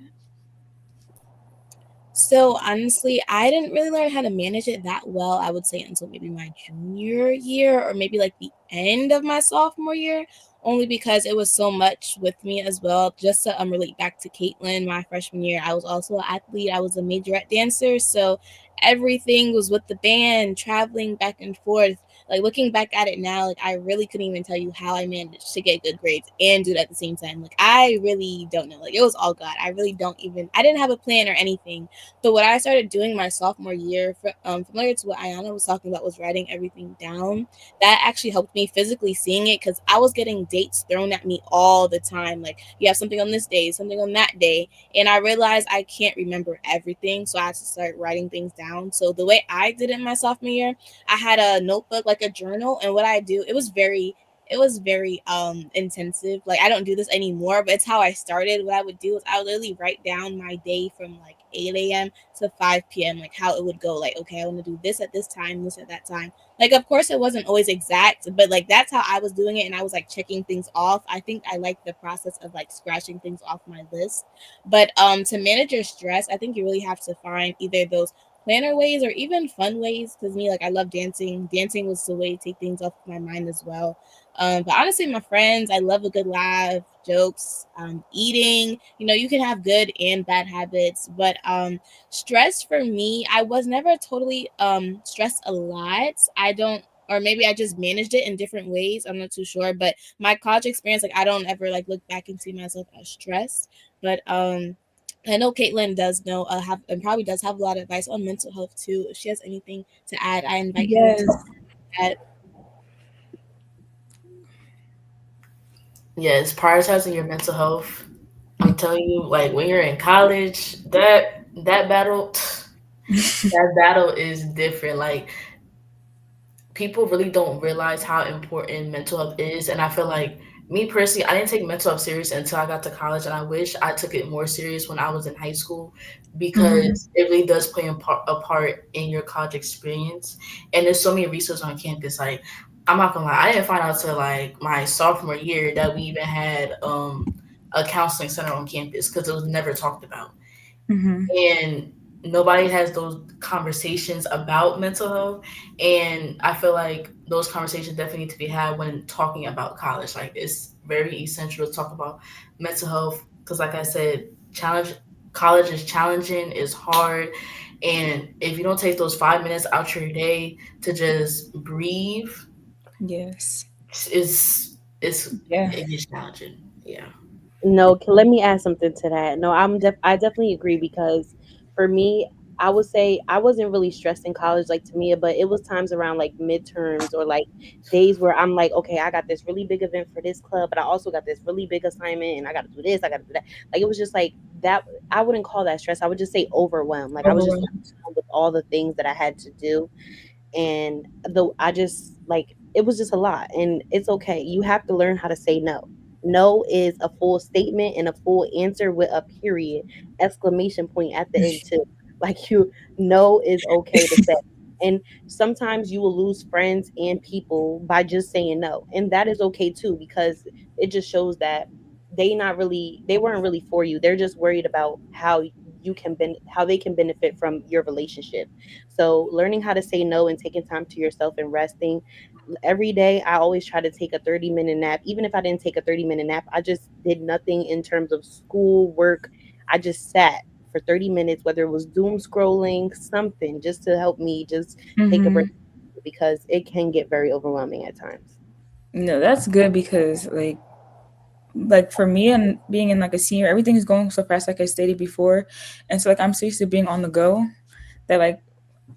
So honestly, I didn't really learn how to manage it that well, I would say until maybe my junior year or maybe like the end of my sophomore year, only because it was so much with me as well. Just to relate back to Caitlin, my freshman year, I was also an athlete. I was a majorette dancer. So everything was with the band, traveling back and forth. Like looking back at it now, like I really couldn't even tell you how I managed to get good grades and do it at the same time. Like I really don't know. Like it was all God. I really don't even. I didn't have a plan or anything. So what I started doing my sophomore year, familiar to what Ayana was talking about, was writing everything down. That actually helped me physically seeing it because I was getting dates thrown at me all the time. Like you have something on this day, something on that day, and I realized I can't remember everything, so I had to start writing things down. So the way I did it in my sophomore year, I had a notebook, like a journal, and what I do, it was very intensive. Like I don't do this anymore, but it's how I started. What I would do is I would literally write down my day from like 8 a.m. to 5 p.m., like how it would go. Like, okay, I want to do this at this time, this at that time. Like, of course, it wasn't always exact, but like that's how I was doing it. And I was like checking things off. I think I like the process of like scratching things off my list. But to manage your stress, I think you really have to find either those planner ways or even fun ways. Because me, like, I love dancing. Dancing was the way to take things off my mind as well. But honestly, my friends, I love a good laugh, jokes, eating. You can have good and bad habits, but stress for me, I was never totally stressed a lot. I don't, or maybe I just managed it in different ways. I'm not too sure, but my college experience, like I don't ever like look back and see myself as stressed. But I know Caitlin does know have and probably does have a lot of advice on mental health too. If she has anything to add, I invite her Yes. to. That Yes, prioritizing your mental health. I'm telling you, like when you're in college, that battle, that battle is different. Like people really don't realize how important mental health is. And I feel like me personally, I didn't take mental health serious until I got to college, and I wish I took it more serious when I was in high school Hmm. because it really does play a part in your college experience. And there's so many resources on campus. Like I'm not gonna lie, I didn't find out till like my sophomore year that we even had a counseling center on campus because it was never talked about, Hmm. and nobody has those conversations about mental health. And I feel like those conversations definitely need to be had when talking about college. Like it's very essential to talk about mental health because like I said, challenge college is challenging, is hard, and if you don't take those 5 minutes out your day to just breathe, Yes. it's Yeah. it gets challenging. Yeah. No, let me add something to that. No, I definitely agree because for me, I would say I wasn't really stressed in college like to me, but it was times around like midterms or like days where I'm like, okay, I got this really big event for this club, but I also got this really big assignment and I got to do this, I got to do that. Like it was just like that. I wouldn't call that stress. I would just say overwhelmed. Like I was just Overwhelmed. overwhelmed with all the things that I had to do, and the I just like it was just a lot, and it's okay. You have to learn how to say no. No is a full statement and a full answer with a period, exclamation point at the end too. Like you, no is okay to say. And sometimes you will lose friends and people by just saying no, and that is okay too because it just shows that they weren't really for you. They're just worried about how how they can benefit from your relationship. So learning how to say no and taking time to yourself and resting. Every day I always try to take a 30-minute nap. Even if I didn't take a 30-minute nap, I just did nothing in terms of school, work. I just sat for 30 minutes, whether it was doom scrolling, something just to help me just take a break Hmm. because it can get very overwhelming at times. No, that's good because like for me and being in like a senior, everything is going so fast, like I stated before, and so like I'm so used to being on the go that like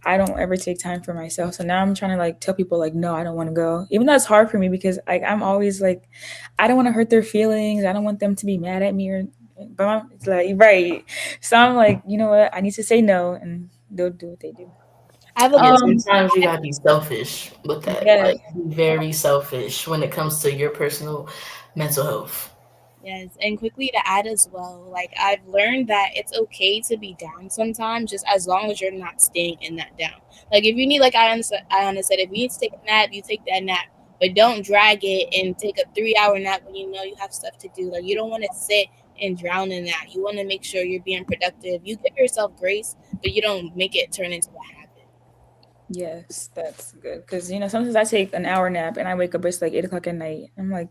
I don't ever take time for myself. So now I'm trying to like tell people like no, I don't want to go, even though it's hard for me because like I'm always like I don't want to hurt their feelings. I don't want them to be mad at me or. But it's like right, so I'm like, you know what? I need to say no, and they'll do what they do. I have a Yeah, Um, sometimes you gotta be selfish with that. yeah, Like be very selfish when it comes to your personal mental health. Yes, and quickly to add as well, like I've learned that it's okay to be down sometimes, just as long as you're not staying in that down. Like if you need, like I said, if you need to take a nap, you take that nap, but don't drag it and take a 3 hour nap when you know you have stuff to do. Like you don't want to sit and drown in that. You want to make sure you're being productive. You give yourself grace, but you don't make it turn into a habit. yes, that's good because sometimes I take an hour nap and I wake up it's like 8 o'clock at night. I'm like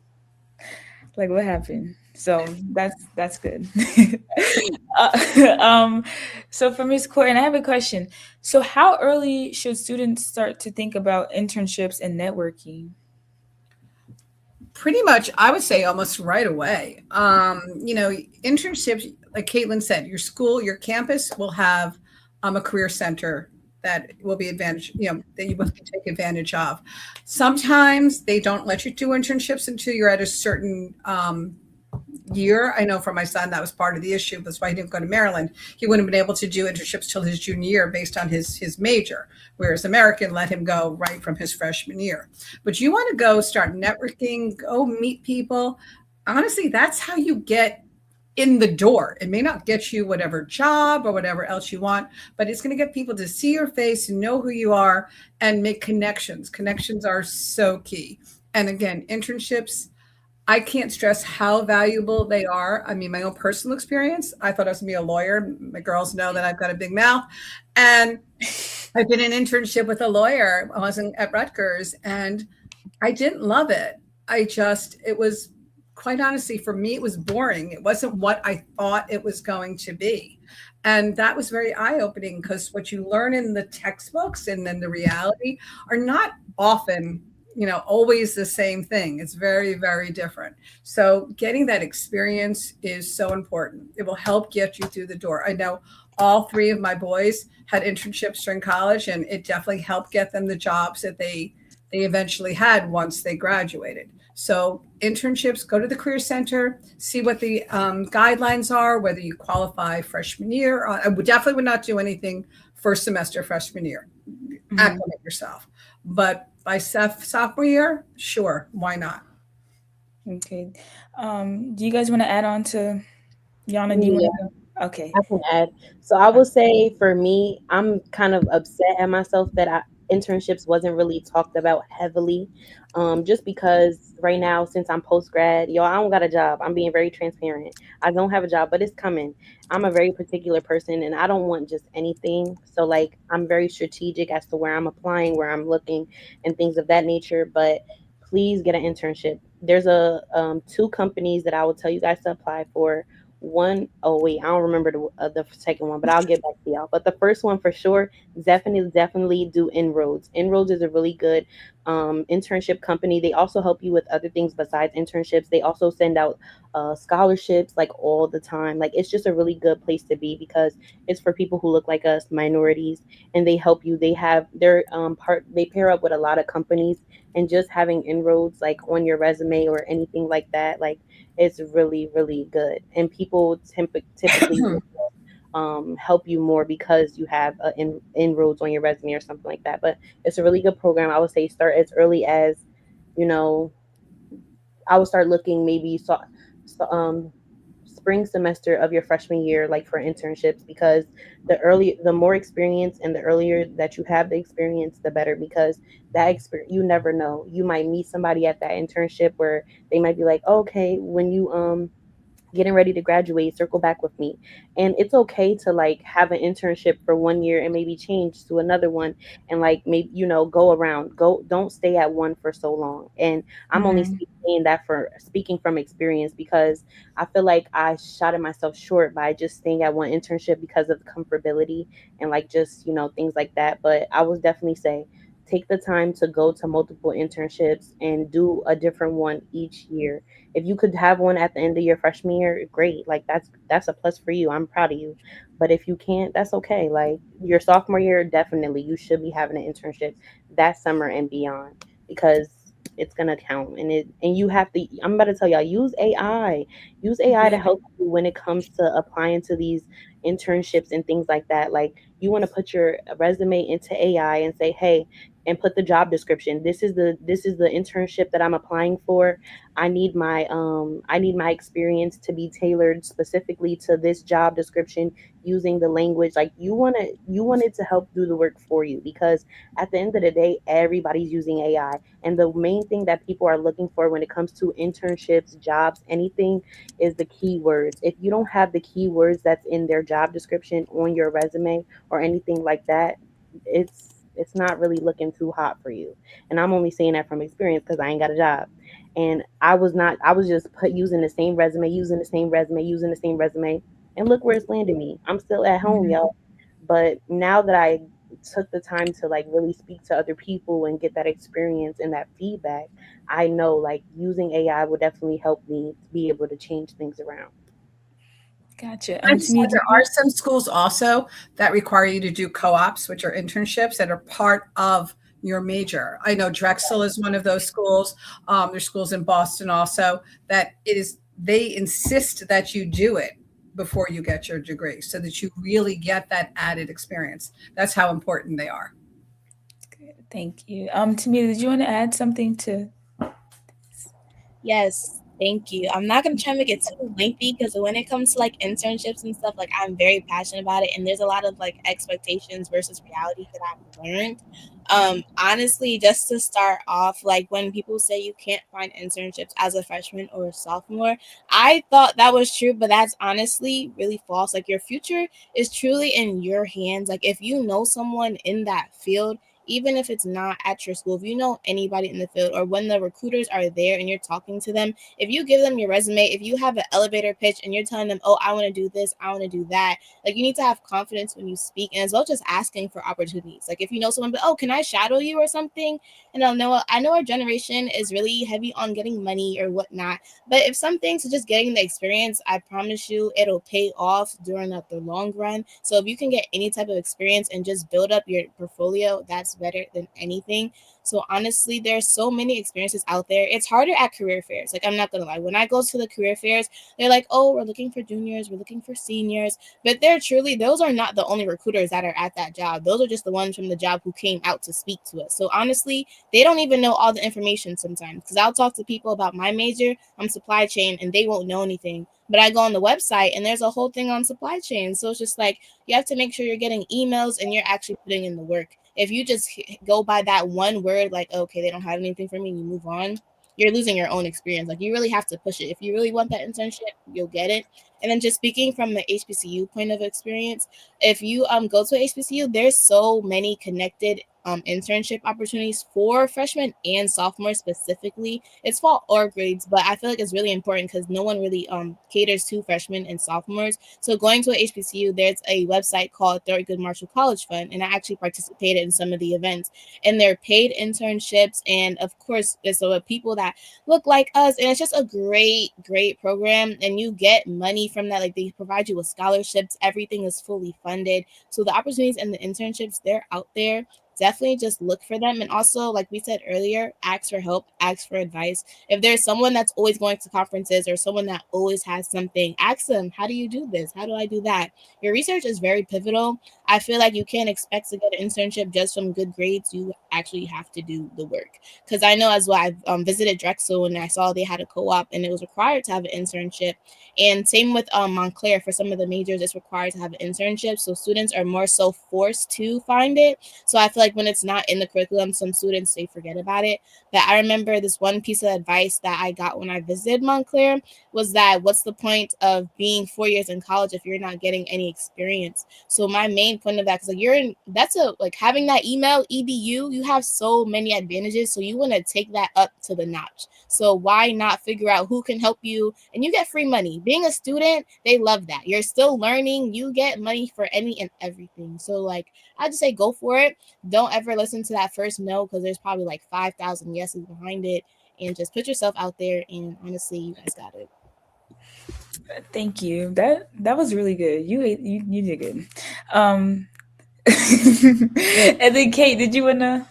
what happened? So that's good. um, so for Ms. Courtney, I have a question. So how early should students start to think about internships and networking? Pretty much, I would say almost right away. Internships, like Caitlin said, your school, your campus will have a career center that will be that you can take advantage of. Sometimes they don't let you do internships until you're at a certain year. I know for my son, that was part of the issue. That's why he didn't go to Maryland. He wouldn't have been able to do internships till his junior year based on his major, whereas American let him go right from his freshman year. But you want to go start networking, go meet people. Honestly, that's how you get in the door. It may not get you whatever job or whatever else you want, but it's going to get people to see your face, know who you are, and make connections. Connections are so key. And again, internships, I can't stress how valuable they are. I mean, my own personal experience, I thought I was going to be a lawyer. My girls know that I've got a big mouth. And I did an internship with a lawyer. I wasn't at Rutgers and I didn't love it. It was quite honestly, for me, it was boring. It wasn't what I thought it was going to be. And that was very eye opening because what you learn in the textbooks and then the reality are not often, always the same thing. It's very, very different. So getting that experience is so important. It will help get you through the door. I know all three of my boys had internships during college, and it definitely helped get them the jobs they eventually had once they graduated. So internships, go to the Career Center, see what the guidelines are, whether you qualify freshman year. I would definitely would not do anything first semester freshman year. Mhm. Acclimate yourself. But by sophomore year, sure, why not? Okay. Do you guys want to add on to Yana? Do you want Yeah, to go? Okay. I can add. So I would say for me, I'm kind of upset at myself that internships wasn't really talked about heavily. Just because right now, since I'm post grad, yo, I don't got a job. I'm being very transparent. I don't have a job, but it's coming. I'm a very particular person, and I don't want just anything. So like, I'm very strategic as to where I'm applying, where I'm looking, and things of that nature. But please get an internship. There's a two companies that I will tell you guys to apply for. One, oh wait, I don't remember the second one, but I'll get back to y'all. But the first one for sure, definitely do Inroads. Inroads is a really good internship company. They also help you with other things besides internships. They also send out scholarships like all the time. Like it's just a really good place to be because it's for people who look like us, minorities, and they help you. They have their part. They pair up with a lot of companies, and just having Inroads like on your resume or anything like that, like it's really really good. And people typically help you more because you have inroads on your resume or something like that. But it's a really good program. I would say start as early as, you know, I would start looking maybe spring semester of your freshman year, like for internships, because the more experience and the earlier that you have the experience, the better. Because that experience, you never know. You might meet somebody at that internship where they might be like, oh, okay, when you getting ready to graduate, circle back with me. And it's okay to like have an internship for 1 year and maybe change to another one, and like maybe, go around, go, don't stay at one for so long. And I'm only Mhm. saying that for speaking from experience, because I feel like I shot at myself short by just staying at one internship because of comfortability and like just, things like that. But I would definitely say take the time to go to multiple internships and do a different one each year. If you could have one at the end of your freshman year, great. Like that's a plus for you. I'm proud of you. But if you can't, that's okay. Like your sophomore year, definitely you should be having an internship that summer and beyond, because it's gonna count. And you have to, I'm about to tell y'all, use AI. Use AI to Yeah. help you when it comes to applying to these internships and things like that. Like you want to put your resume into AI and say, hey, and put the job description. This is the internship that I'm applying for. I need my experience to be tailored specifically to this job description, using the language. Like you want it to help do the work for you, because at the end of the day, everybody's using AI. And the main thing that people are looking for when it comes to internships, jobs, anything, is the keywords. If you don't have the keywords that's in their job description on your resume or anything like that, it's not really looking too hot for you. And I'm only saying that from experience because I ain't got a job. And I was just using the same resume, using the same resume, and look where it's landed me. I'm still at home, Mhm. y'all. But now that I took the time to like really speak to other people and get that experience and that feedback, I know like using AI would definitely help me to be able to change things around. Gotcha. I just To me, said there are some schools also that require you to do co-ops, which are internships that are part of your major. I know Drexel is one of those schools. There's schools in Boston also that they insist that you do it before you get your degree so that you really get that added experience. That's how important they are. thank you. To me, did you want to add something to? Yes, thank you. I'm not gonna try and make it too lengthy because when it comes to like internships and stuff, like I'm very passionate about it, and there's a lot of like expectations versus reality that I've learned. Honestly, just to start off, like when people say you can't find internships as a freshman or a sophomore, I thought that was true, but that's honestly really false. Like your future is truly in your hands. Like if you know someone in that field, even if it's not at your school, if you know anybody in the field, or when the recruiters are there and you're talking to them, if you give them your resume, if you have an elevator pitch and you're telling them, oh, I want to do this, I want to do that, like you need to have confidence when you speak, and as well just asking for opportunities. Like if you know someone, but oh, can I shadow you or something? And I'll know, I know our generation is really heavy on getting money or whatnot, but if some things are just getting the experience, I promise you it'll pay off during the long run. So if you can get any type of experience and just build up your portfolio, that's better than anything. So honestly, there's so many experiences out there. It's harder at career fairs. Like, I'm not gonna lie. When I go to the career fairs, they're like, oh, we're looking for juniors, we're looking for seniors. But they're truly, those are not the only recruiters that are at that job. Those are just the ones from the job who came out to speak to us. So honestly, they don't even know all the information sometimes. Because I'll talk to people about my major, I'm supply chain, and they won't know anything. But I go on the website and there's a whole thing on supply chain. So it's just like, you have to make sure you're getting emails and you're actually putting in the work. If you just go by that one word, like, okay, they don't have anything for me, and you move on, you're losing your own experience. Like, you really have to push it. If you really want that internship, you'll get it. And then just speaking from the HBCU point of experience, if you go to HBCU, there's so many connected internship opportunities for freshmen and sophomores specifically. It's fall or grades, but I feel like it's really important because no one really caters to freshmen and sophomores. So going to a HBCU, there's a website called Thurgood Marshall College Fund, and I actually participated in some of the events. And they're paid internships, and of course, there's so people that look like us, and it's just a great program. And you get money from that. Like, they provide you with scholarships. Everything is fully funded. So the opportunities and the internships, they're out there. Definitely just look for them. And also, like we said earlier, ask for help, ask for advice. If there's someone that's always going to conferences or someone that always has something, ask them, how do you do this? How do I do that? Your research is very pivotal. I feel like you can't expect to get an internship just from good grades. You actually have to do the work. Because I know as well, I've visited Drexel and I saw they had a co-op and it was required to have an internship. And same with Montclair, for some of the majors, it's required to have an internship. So students are more so forced to find it. So I feel like when it's not in the curriculum, some students, they forget about it. But I remember this one piece of advice that I got when I visited Montclair was that, what's the point of being 4 years in college if you're not getting any experience? So my main point of that is like, you're in, that's a, like, having that email edu, you have so many advantages. So you want to take that up to the notch. So why not figure out who can help you, and you get free money. Being a student, they love that. You're still learning, you get money for any and everything. So like, I just say go for it. Don't ever listen to that first no, because there's probably like 5,000 yeses behind it. And just put yourself out there, and honestly, you guys got it. Thank you. That was really good. You did good. Um, and then Kate, did you wanna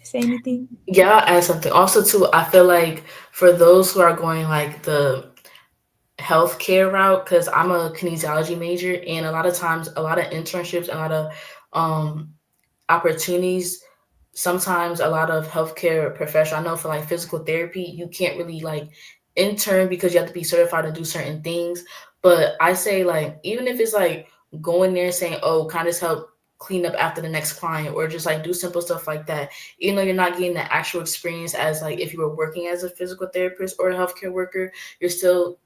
say anything? Yeah, I'll add something. Also, too, I feel like for those who are going like the healthcare route, because I'm a kinesiology major, and a lot of times, a lot of internships, a lot of um, opportunities, sometimes a lot of healthcare professional, I know for like physical therapy, you can't really like intern because you have to be certified to do certain things. But I say, like, even if it's like going there and saying, oh, can I just help clean up after the next client, or just like do simple stuff like that, even though you're not getting the actual experience as like if you were working as a physical therapist or a healthcare worker, you're still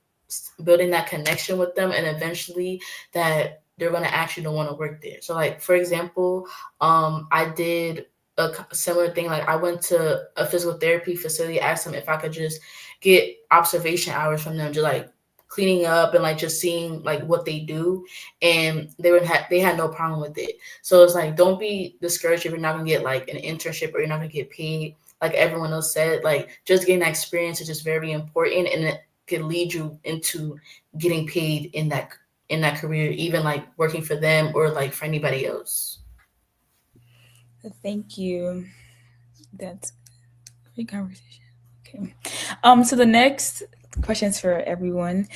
building that connection with them, and eventually that they're going to actually don't want to work there. So like, for example, I did a similar thing. Like, I went to a physical therapy facility, asked them if I could just get observation hours from them, just like cleaning up and like just seeing like what they do, and they had no problem with it. So it's like, don't be discouraged if you're not gonna get like an internship or you're not gonna get paid. Like everyone else said, like just getting that experience is just very important, and it could lead you into getting paid in that career, even like working for them or like for anybody else. Thank you. That's a great conversation. Okay. So the next questions for everyone.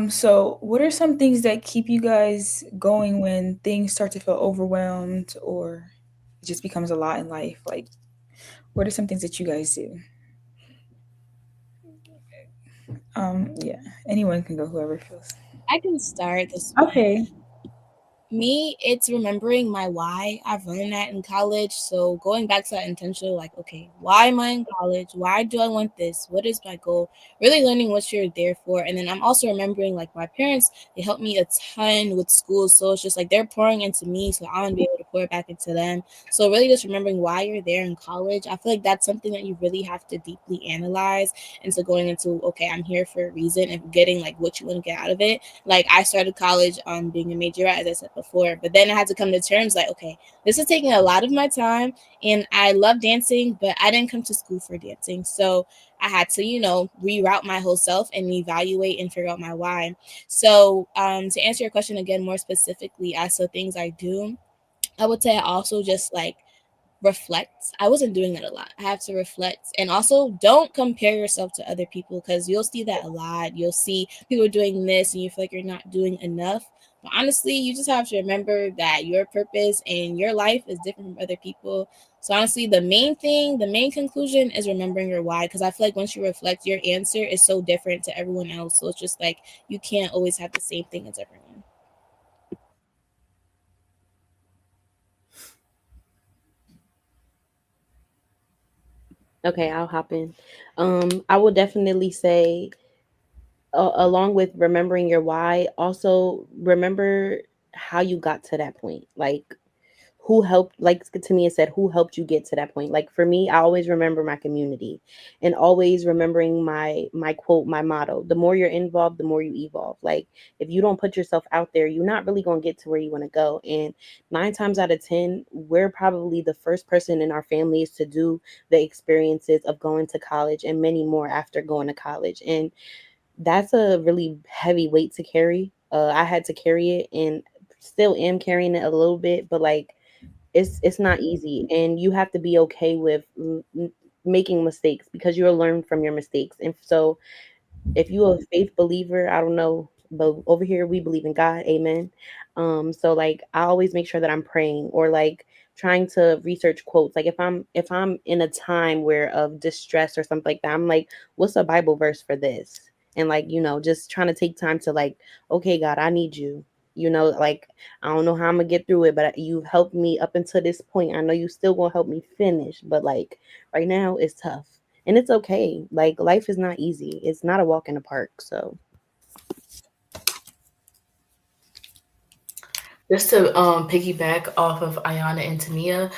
So what are some things that keep you guys going when things start to feel overwhelmed or it just becomes a lot in life? Like, what are some things that you guys do? Yeah, anyone can go, whoever feels. I can start this one. Okay. Me, it's remembering my why. I've learned that in college. So going back to that intentional, like, okay, why am I in college? Why do I want this? What is my goal? Really learning what you're there for. And then I'm also remembering, like, my parents, they helped me a ton with school. So it's just like they're pouring into me. So I want to be able to pour it back into them. So really just remembering why you're there in college. I feel like that's something that you really have to deeply analyze. And so going into, okay, I'm here for a reason, and getting like what you want to get out of it. Like, I started college being a majorette, as I said before, but then I had to come to terms like, okay, this is taking a lot of my time, and I love dancing, but I didn't come to school for dancing. So I had to, reroute my whole self and evaluate and figure out my why. So to answer your question again more specifically as to things I do, I would say I also just like reflect. I wasn't doing that a lot. I have to reflect. And also, don't compare yourself to other people, because you'll see that a lot. You'll see people doing this and you feel like you're not doing enough. But honestly, you just have to remember that your purpose and your life is different from other people. So honestly, the main thing, the main conclusion is remembering your why. Because I feel like once you reflect, your answer is so different to everyone else. So it's just like you can't always have the same thing as everyone. Okay, I'll hop in. I will definitely say, along with remembering your why, also remember how you got to that point. Like, who helped, like to me it said, who helped you get to that point. Like for me, I always remember my community, and always remembering my quote, my motto: the more you're involved, the more you evolve. Like, if you don't put yourself out there, you're not really going to get to where you want to go. And 9 times out of 10, we're probably the first person in our families to do the experiences of going to college, and many more after going to college. And that's a really heavy weight to carry. I had to carry it, and still am carrying it a little bit, but like, it's not easy, and you have to be okay with making mistakes, because you'll learn from your mistakes. And so, if you're a faith believer, I don't know, but over here we believe in God, amen. So like, I always make sure that I'm praying, or like trying to research quotes. Like, if I'm in a time where of distress or something like that, I'm like, what's a Bible verse for this? And like, just trying to take time to like, okay, God, I need you. Like, I don't know how I'm gonna get through it, but you've helped me up until this point. I know you still gonna help me finish, but like, right now it's tough, and it's okay. Like, life is not easy. It's not a walk in the park. So Just to piggyback off of Ayana and Tamia,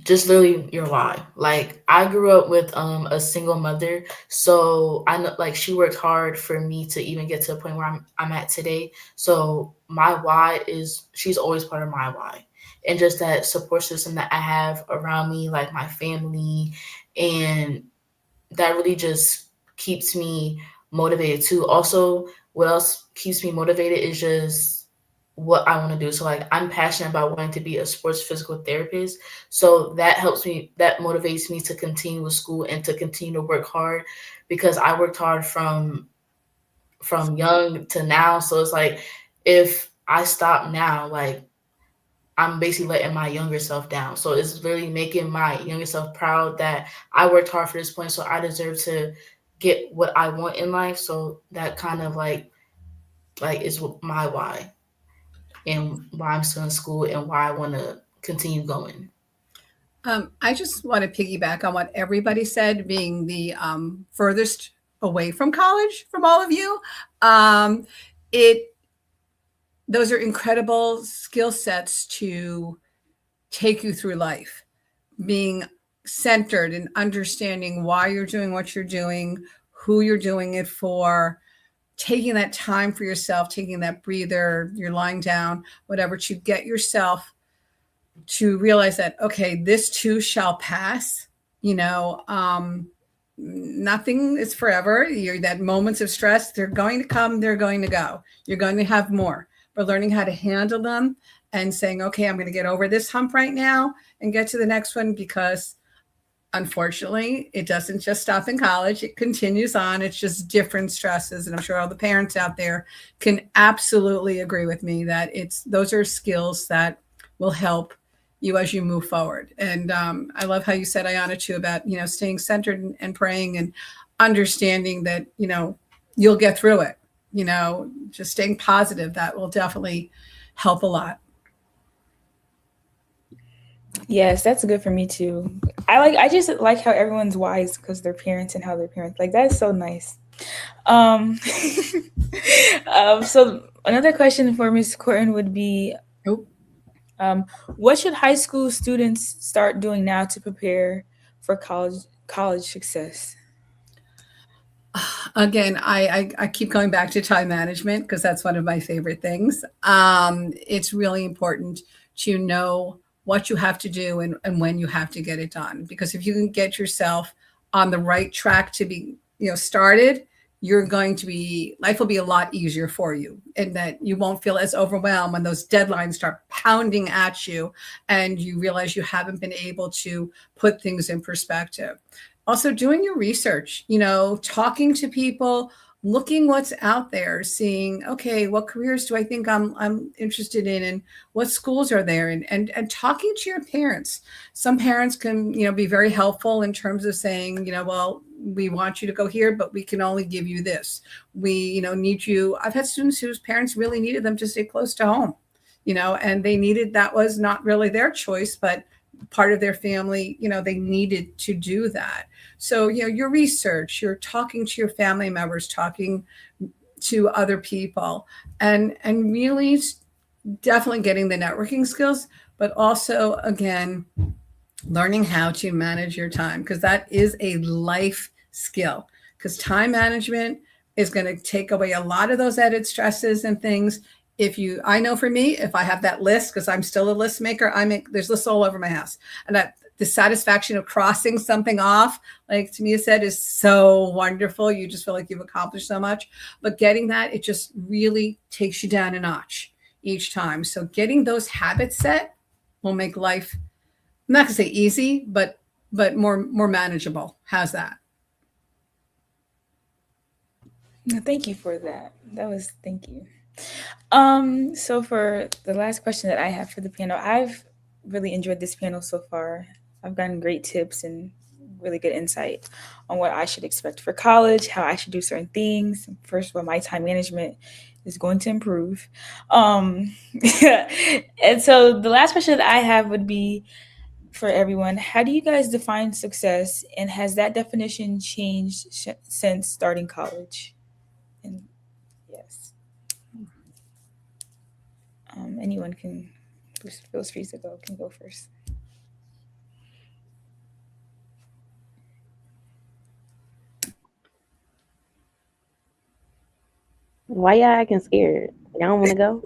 just literally your why. Like, I grew up with a single mother, so I know, like, she worked hard for me to even get to the point where I'm at today. So my why is, she's always part of my why. And just that support system that I have around me, like my family, and that really just keeps me motivated too. Also, what else keeps me motivated is just what I want to do. So like, I'm passionate about wanting to be a sports physical therapist. So that helps me, that motivates me to continue with school and to continue to work hard, because I worked hard from young to now. So it's like, if I stop now, like, I'm basically letting my younger self down. So it's really making my younger self proud that I worked hard for this point. So I deserve to get what I want in life. So that kind of like is my why, and why I'm still in school, and why I want to continue going. I just want to piggyback on what everybody said, being the furthest away from college from all of you. Um, it Those are incredible skill sets to take you through life, being centered and understanding why you're doing what you're doing, who you're doing it for, taking that time for yourself, taking that breather, you're lying down, whatever, to get yourself to realize that, okay, this too shall pass. you know um Nothing is forever. You're that moments of stress, they're going to come, they're going to go, you're going to have more, but learning how to handle them and saying, okay, I'm going to get over this hump right now and get to the next one, because unfortunately it doesn't just stop in college, it continues on. It's just different stresses, and I'm sure all the parents out there can absolutely agree with me that it's those are skills that will help you as you move forward. And I love how you said, Ayana, too, about staying centered and praying and understanding that you'll get through it. Just staying positive, that will definitely help a lot. Yes, that's good for me too. I just like how everyone's wise because their parents and how their parents like that is so nice. Um, so another question for Miss Corton would be, Oh, um, what should high school students start doing now to prepare for college success? again, I keep going back to time management because that's one of my favorite things. It's really important to know what you have to do and when you have to get it done. Because if you can get yourself on the right track to be started, you're going to be life will be a lot easier for you, and that you won't feel as overwhelmed when those deadlines start pounding at you and you realize you haven't been able to put things in perspective. Also, doing your research, talking to people, looking what's out there, seeing, okay, what careers do I think I'm interested in, and what schools are there, and talking to your parents. Some parents can, be very helpful in terms of saying, well, we want you to go here, but we can only give you this. We, need you. I've had students whose parents really needed them to stay close to home, and they needed, that was not really their choice, but part of their family, they needed to do that. So, your research, you're talking to your family members, talking to other people, and really definitely getting the networking skills, but also, again, learning how to manage your time, because that is a life skill. Because time management is going to take away a lot of those added stresses and things. I know for me, if I have that list, because I'm still a list maker, there's lists all over my house, and the satisfaction of crossing something off, like Tamia said, is so wonderful. You just feel like you've accomplished so much. But getting that, it just really takes you down a notch each time. So getting those habits set will make life, I'm not gonna say easy, but more manageable. How's that? Thank you for that. Thank you. So for the last question that I have for the panel, I've really enjoyed this panel so far. I've gotten great tips and really good insight on what I should expect for college, how I should do certain things. First of all, my time management is going to improve. And so the last question that I have would be for everyone: how do you guys define success, and has that definition changed since starting college? And yes, anyone can, who feels free to go, can go first. Why y'all acting scared? Y'all don't want to go?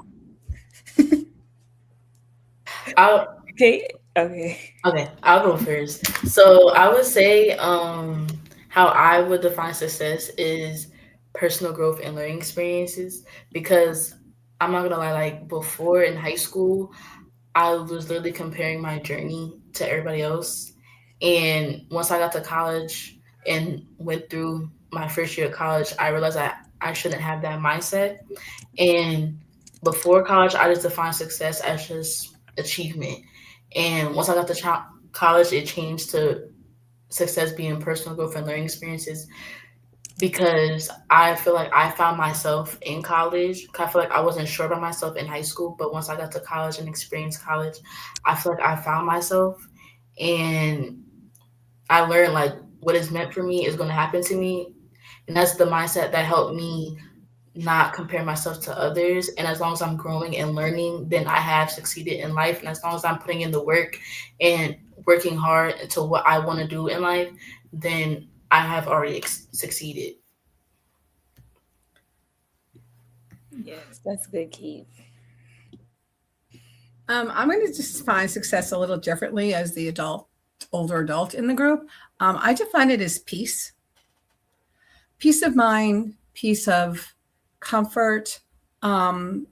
I'll Okay. Okay. Okay, I'll go first. So I would say how I would define success is personal growth and learning experiences, because I'm not gonna lie, like before in high school, I was literally comparing my journey to everybody else. And once I got to college and went through my first year of college, I realized that I shouldn't have that mindset. And before college, I just defined success as just achievement. And once I got to college, it changed to success being personal growth and learning experiences, because I feel like I found myself in college. I feel like I wasn't sure about myself in high school, but once I got to college and experienced college, I feel like I found myself, and I learned like what is meant for me is going to happen to me. And that's the mindset that helped me not compare myself to others. And as long as I'm growing and learning, then I have succeeded in life. And as long as I'm putting in the work and working hard to what I want to do in life, then I have already succeeded. Yes, that's good, Keith. I'm going to just define success a little differently as the older adult in the group. I define it as peace of mind, peace of comfort, and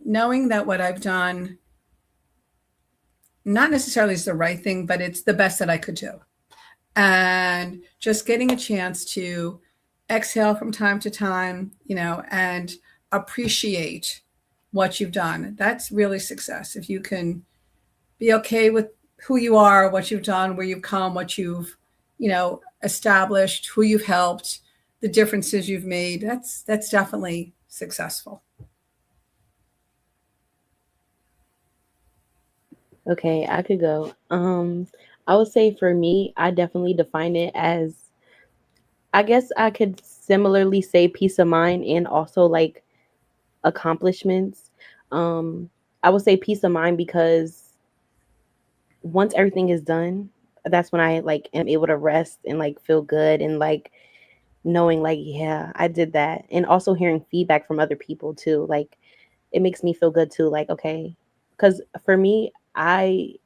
knowing that what I've done not necessarily is the right thing, but it's the best that I could do. And just getting a chance to exhale from time to time, and appreciate what you've done. That's really success. If you can be okay with who you are, what you've done, where you've come, what you've, established, who you've helped, the differences you've made, that's definitely successful. Okay, I could go. I would say for me, I definitely define it as, I guess I could similarly say peace of mind and also like accomplishments. Um, I would say peace of mind because once everything is done, that's when I like am able to rest and like feel good and like knowing like, yeah, I did that. And also hearing feedback from other people too. Like it makes me feel good too. Like, okay. Cause for me, I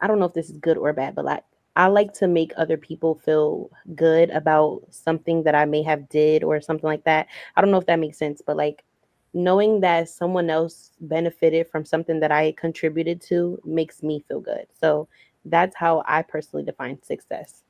don't know if this is good or bad, but like I like to make other people feel good about something that I may have did or something like that. I don't know if that makes sense, but like knowing that someone else benefited from something that I contributed to makes me feel good. So that's how I personally define success.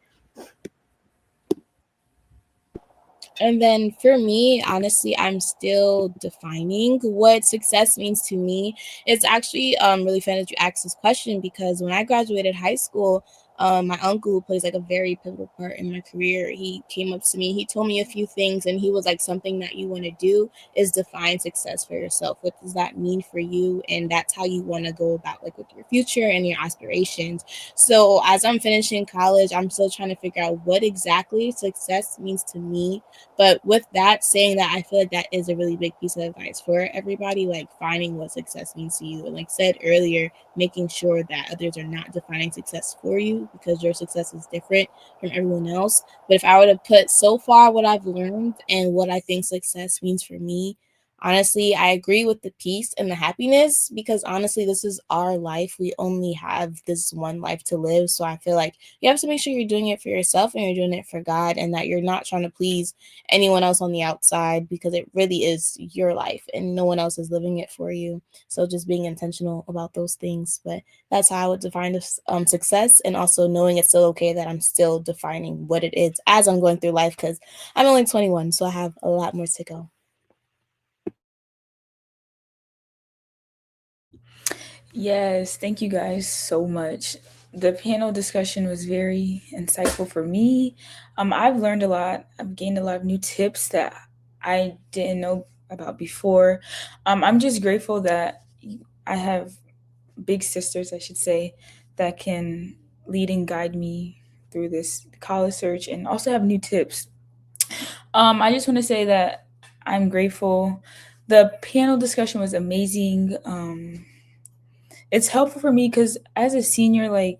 And then for me, honestly, I'm still defining what success means to me. It's actually really fun that you asked this question because when I graduated high school, my uncle, who plays like a very pivotal part in my career, he came up to me. He told me a few things, and he was like, "Something that you want to do is define success for yourself. What does that mean for you? And that's how you want to go about like with your future and your aspirations." So as I'm finishing college, I'm still trying to figure out what exactly success means to me, but with that, saying that, I feel like that is a really big piece of advice for everybody, like finding what success means to you. And like said earlier, making sure that others are not defining success for you because your success is different from everyone else. But if I were to put so far what I've learned and what I think success means for me, honestly, I agree with the peace and the happiness because honestly, this is our life. We only have this one life to live. So I feel like you have to make sure you're doing it for yourself and you're doing it for God and that you're not trying to please anyone else on the outside because it really is your life and no one else is living it for you. So just being intentional about those things. But that's how I would define success, and also knowing it's still okay that I'm still defining what it is as I'm going through life because I'm only 21, so I have a lot more to go. Yes, thank you guys so much. The panel discussion was very insightful for me. I've learned a lot. I've gained a lot of new tips that I didn't know about before. I'm just grateful that I have big sisters, I should say, that can lead and guide me through this college search and also have new tips. I just want to say that I'm grateful. The panel discussion was amazing. It's helpful for me because as a senior, like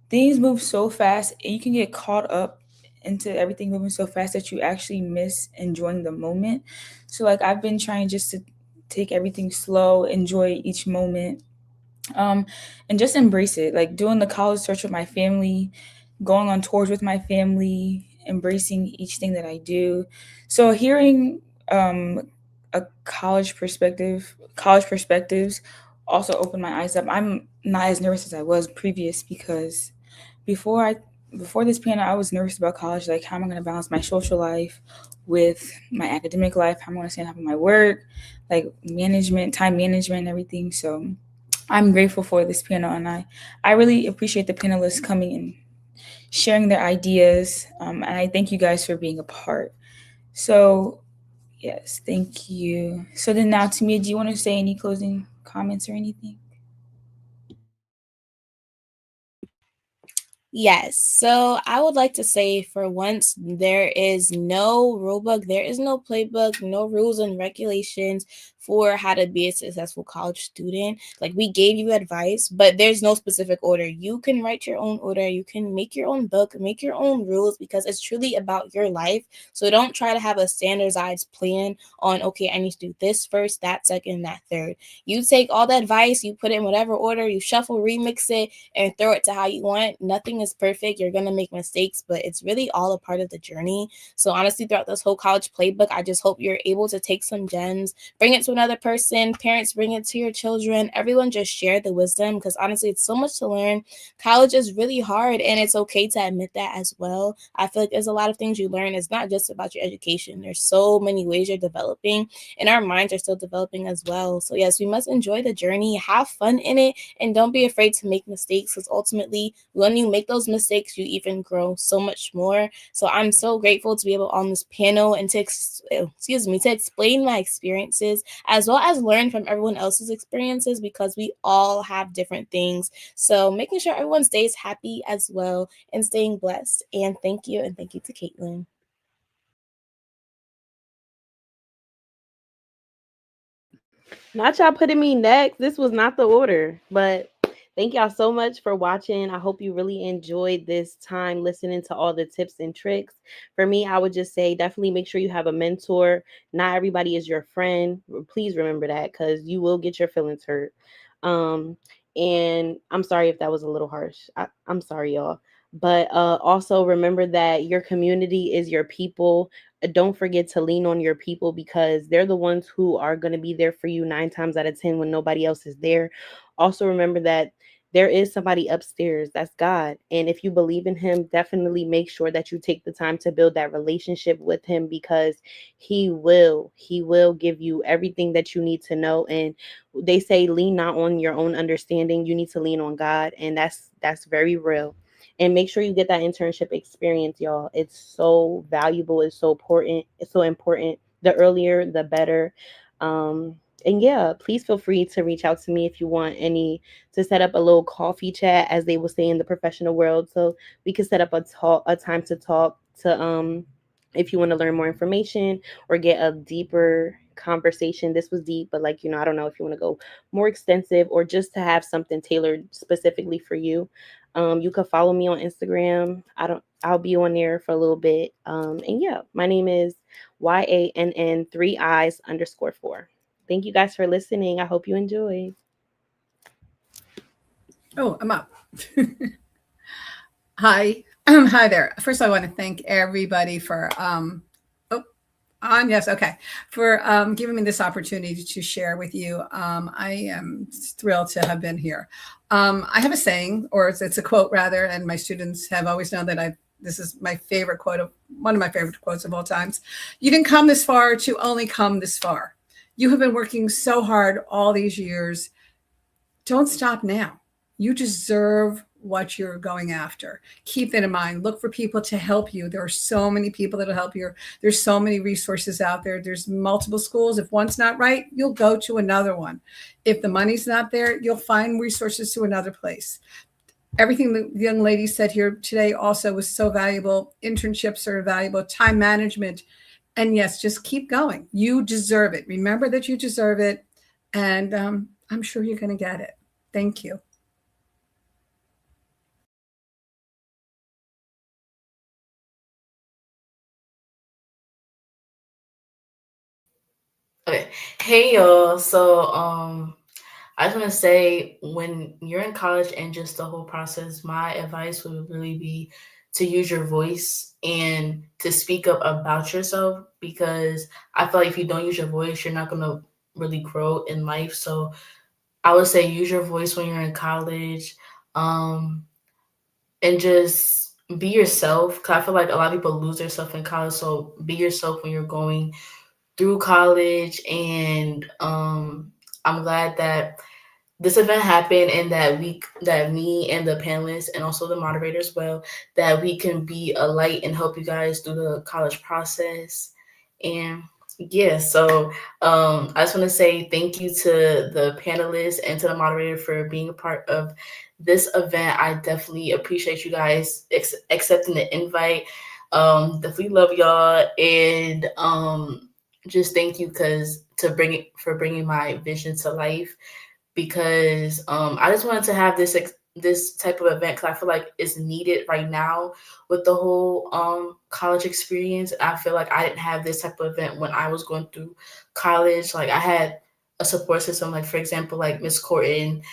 things move so fast and you can get caught up into everything moving so fast that you actually miss enjoying the moment. So like I've been trying just to take everything slow, enjoy each moment, um, and just embrace it. Like doing the college search with my family, going on tours with my family, embracing each thing that I do. So hearing a college perspectives also opened my eyes up. I'm not as nervous as I was previous because before I before this panel, I was nervous about college. Like, how am I going to balance my social life with my academic life? How am I going to stay on top of my work, like management, time management, and everything? So, I'm grateful for this panel, and I really appreciate the panelists coming and sharing their ideas. And I thank you guys for being a part. So, yes, thank you. So then now, to me, do you want to say any closing comments or anything? Yes. So I would like to say for once, there is no rule book, there is no playbook, no rules and regulations for how to be a successful college student. Like we gave you advice, but there's no specific order. You can write your own order, you can make your own book, make your own rules because it's truly about your life. So don't try to have a standardized plan on, okay, I need to do this first, that second, that third. You take all the advice, you put it in whatever order, you shuffle, remix it, and throw it to how you want. Nothing is perfect. You're going to make mistakes, but it's really all a part of the journey. So, honestly, throughout this whole college playbook, I just hope you're able to take some gems, bring it to another person, parents, bring it to your children. Everyone just share the wisdom because honestly, it's so much to learn. College is really hard, and it's okay to admit that as well. I feel like there's a lot of things you learn. It's not just about your education, there's so many ways you're developing, and our minds are still developing as well. So, yes, we must enjoy the journey, have fun in it, and don't be afraid to make mistakes because ultimately when you make those mistakes you even grow so much more. So I'm so grateful to be able on this panel and to to explain my experiences as well as learn from everyone else's experiences because we all have different things. So making sure everyone stays happy as well and staying blessed. And thank you to Caitlin. Not y'all putting me next. This was not the order. But thank y'all so much for watching. I hope you really enjoyed this time listening to all the tips and tricks. For me, I would just say definitely make sure you have a mentor. Not everybody is your friend. Please remember that because you will get your feelings hurt. Um, and I'm sorry if that was a little harsh. I'm sorry, y'all. But also remember that your community is your people. Don't forget to lean on your people because they're the ones who are going to be there for you 9 times out of 10 when nobody else is there. Also, remember that there is somebody upstairs. That's God. And if you believe in Him, definitely make sure that you take the time to build that relationship with Him because He will give you everything that you need to know. And they say, lean not on your own understanding. You need to lean on God. And that's very real. And make sure you get that internship experience, y'all. It's so valuable. It's so important. It's so important. The earlier, the better. And yeah, please feel free to reach out to me if you want any to set up a little coffee chat, as they will say in the professional world, so we can set up a time to talk to if you want to learn more information or get a deeper conversation. This was deep, but like I don't know if you want to go more extensive or just to have something tailored specifically for you. You could follow me on Instagram. I'll be on there for a little bit. And yeah, my name is YANN 3 eyes underscore 4. Thank you guys for listening. I hope you enjoy. Oh, I'm up. Hi. Hi there. First, I want to thank everybody for oh, on, yes, okay, for giving me this opportunity to share with you. I am thrilled to have been here. I have a saying, or it's a quote rather, and my students have always known that this is my favorite quote of one of my favorite quotes of all times. You didn't come this far to only come this far. You have been working so hard all these years. Don't stop now. You deserve what you're going after. Keep that in mind. Look for people to help you. There are so many people that'll help you. There's so many resources out there. There's multiple schools. If one's not right, you'll go to another one. If the money's not there, you'll find resources to another place. Everything the young lady said here today also was so valuable. Internships are valuable, time management. And yes, just keep going. You deserve it. Remember that you deserve it. And I'm sure you're going to get it. Thank you. Okay. Hey y'all. So I just want to say when you're in college and just the whole process, my advice would really be to use your voice and to speak up about yourself because I feel like if you don't use your voice, you're not gonna really grow in life. So I would say use your voice when you're in college, um, and just be yourself. Cause I feel like a lot of people lose themselves in college. So be yourself when you're going through college, and I'm glad that this event happened and that me and the panelists and also the moderator as well, that we can be a light and help you guys through the college process. And yeah, so I just want to say thank you to the panelists and to the moderator for being a part of this event. I definitely appreciate you guys accepting the invite. Definitely love y'all, and just thank you because to bring it for bringing my vision to life, because I just wanted to have this type of event because I feel like it's needed right now with the whole college experience. I feel like I didn't have this type of event when I was going through college. Like I had a support system, like for example, like Miss Corton.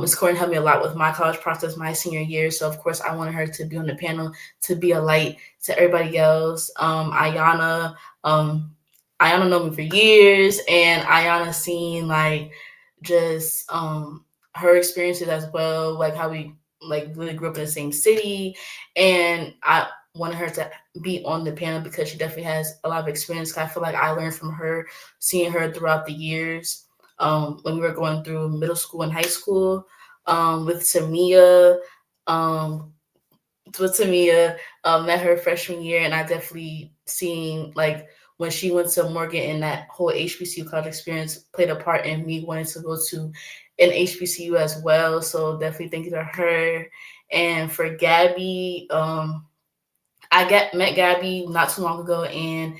Miss Corton helped me a lot with my college process my senior year. So of course I wanted her to be on the panel to be a light to everybody else. Um, Ayana known me for years, and Ayana seen like just her experiences as well, like how we like really grew up in the same city, and I wanted her to be on the panel because she definitely has a lot of experience. I feel like I learned from her, seeing her throughout the years, when we were going through middle school and high school, with Tamia. Um, with Tamia, met her freshman year, and I definitely seen like when she went to Morgan and that whole HBCU college experience played a part in me wanting to go to an HBCU as well. So definitely thank you to her. And for Gabby, met Gabby not too long ago, and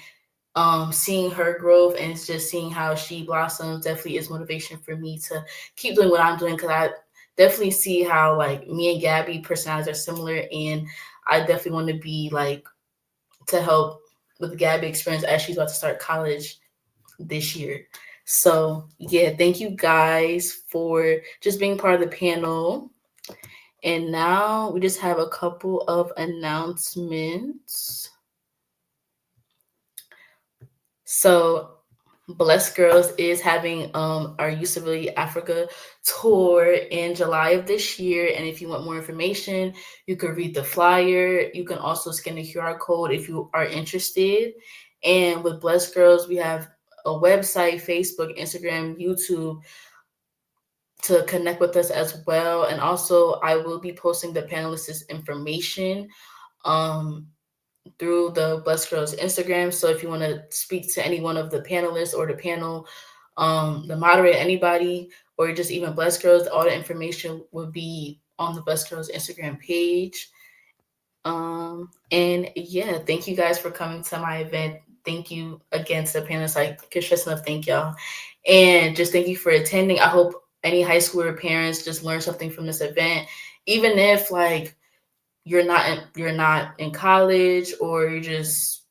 seeing her growth and just seeing how she blossoms definitely is motivation for me to keep doing what I'm doing, because I definitely see how like me and Gabby personalities are similar, and I definitely want to be like to help with Gabby experience as she's about to start college this year. So yeah, thank you guys for just being part of the panel. And now we just have a couple of announcements. So Blessed Girls is having our Usability Africa tour in July of this year. And if you want more information, you can read the flyer. You can also scan the QR code if you are interested. And with Blessed Girls, we have a website, Facebook, Instagram, YouTube to connect with us as well. And also, I will be posting the panelists' information through the Blessed Girls Instagram. So if you want to speak to any one of the panelists or the panel, the moderator, anybody, or just even Blessed Girls, all the information will be on the Blessed Girls Instagram page. And yeah, thank you guys for coming to my event. Thank you again to the panelists. I can't stress enough, thank y'all. And just thank you for attending. I hope any high schooler parents just learn something from this event, even if like you're not in college, or you're just,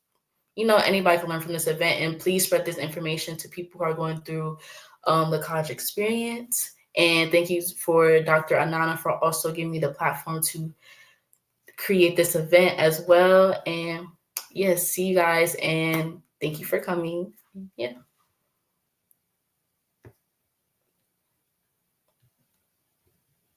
anybody can learn from this event. And please spread this information to people who are going through the college experience. And thank you for Dr. Anana for also giving me the platform to create this event as well. And yes, see you guys, and thank you for coming. Yeah.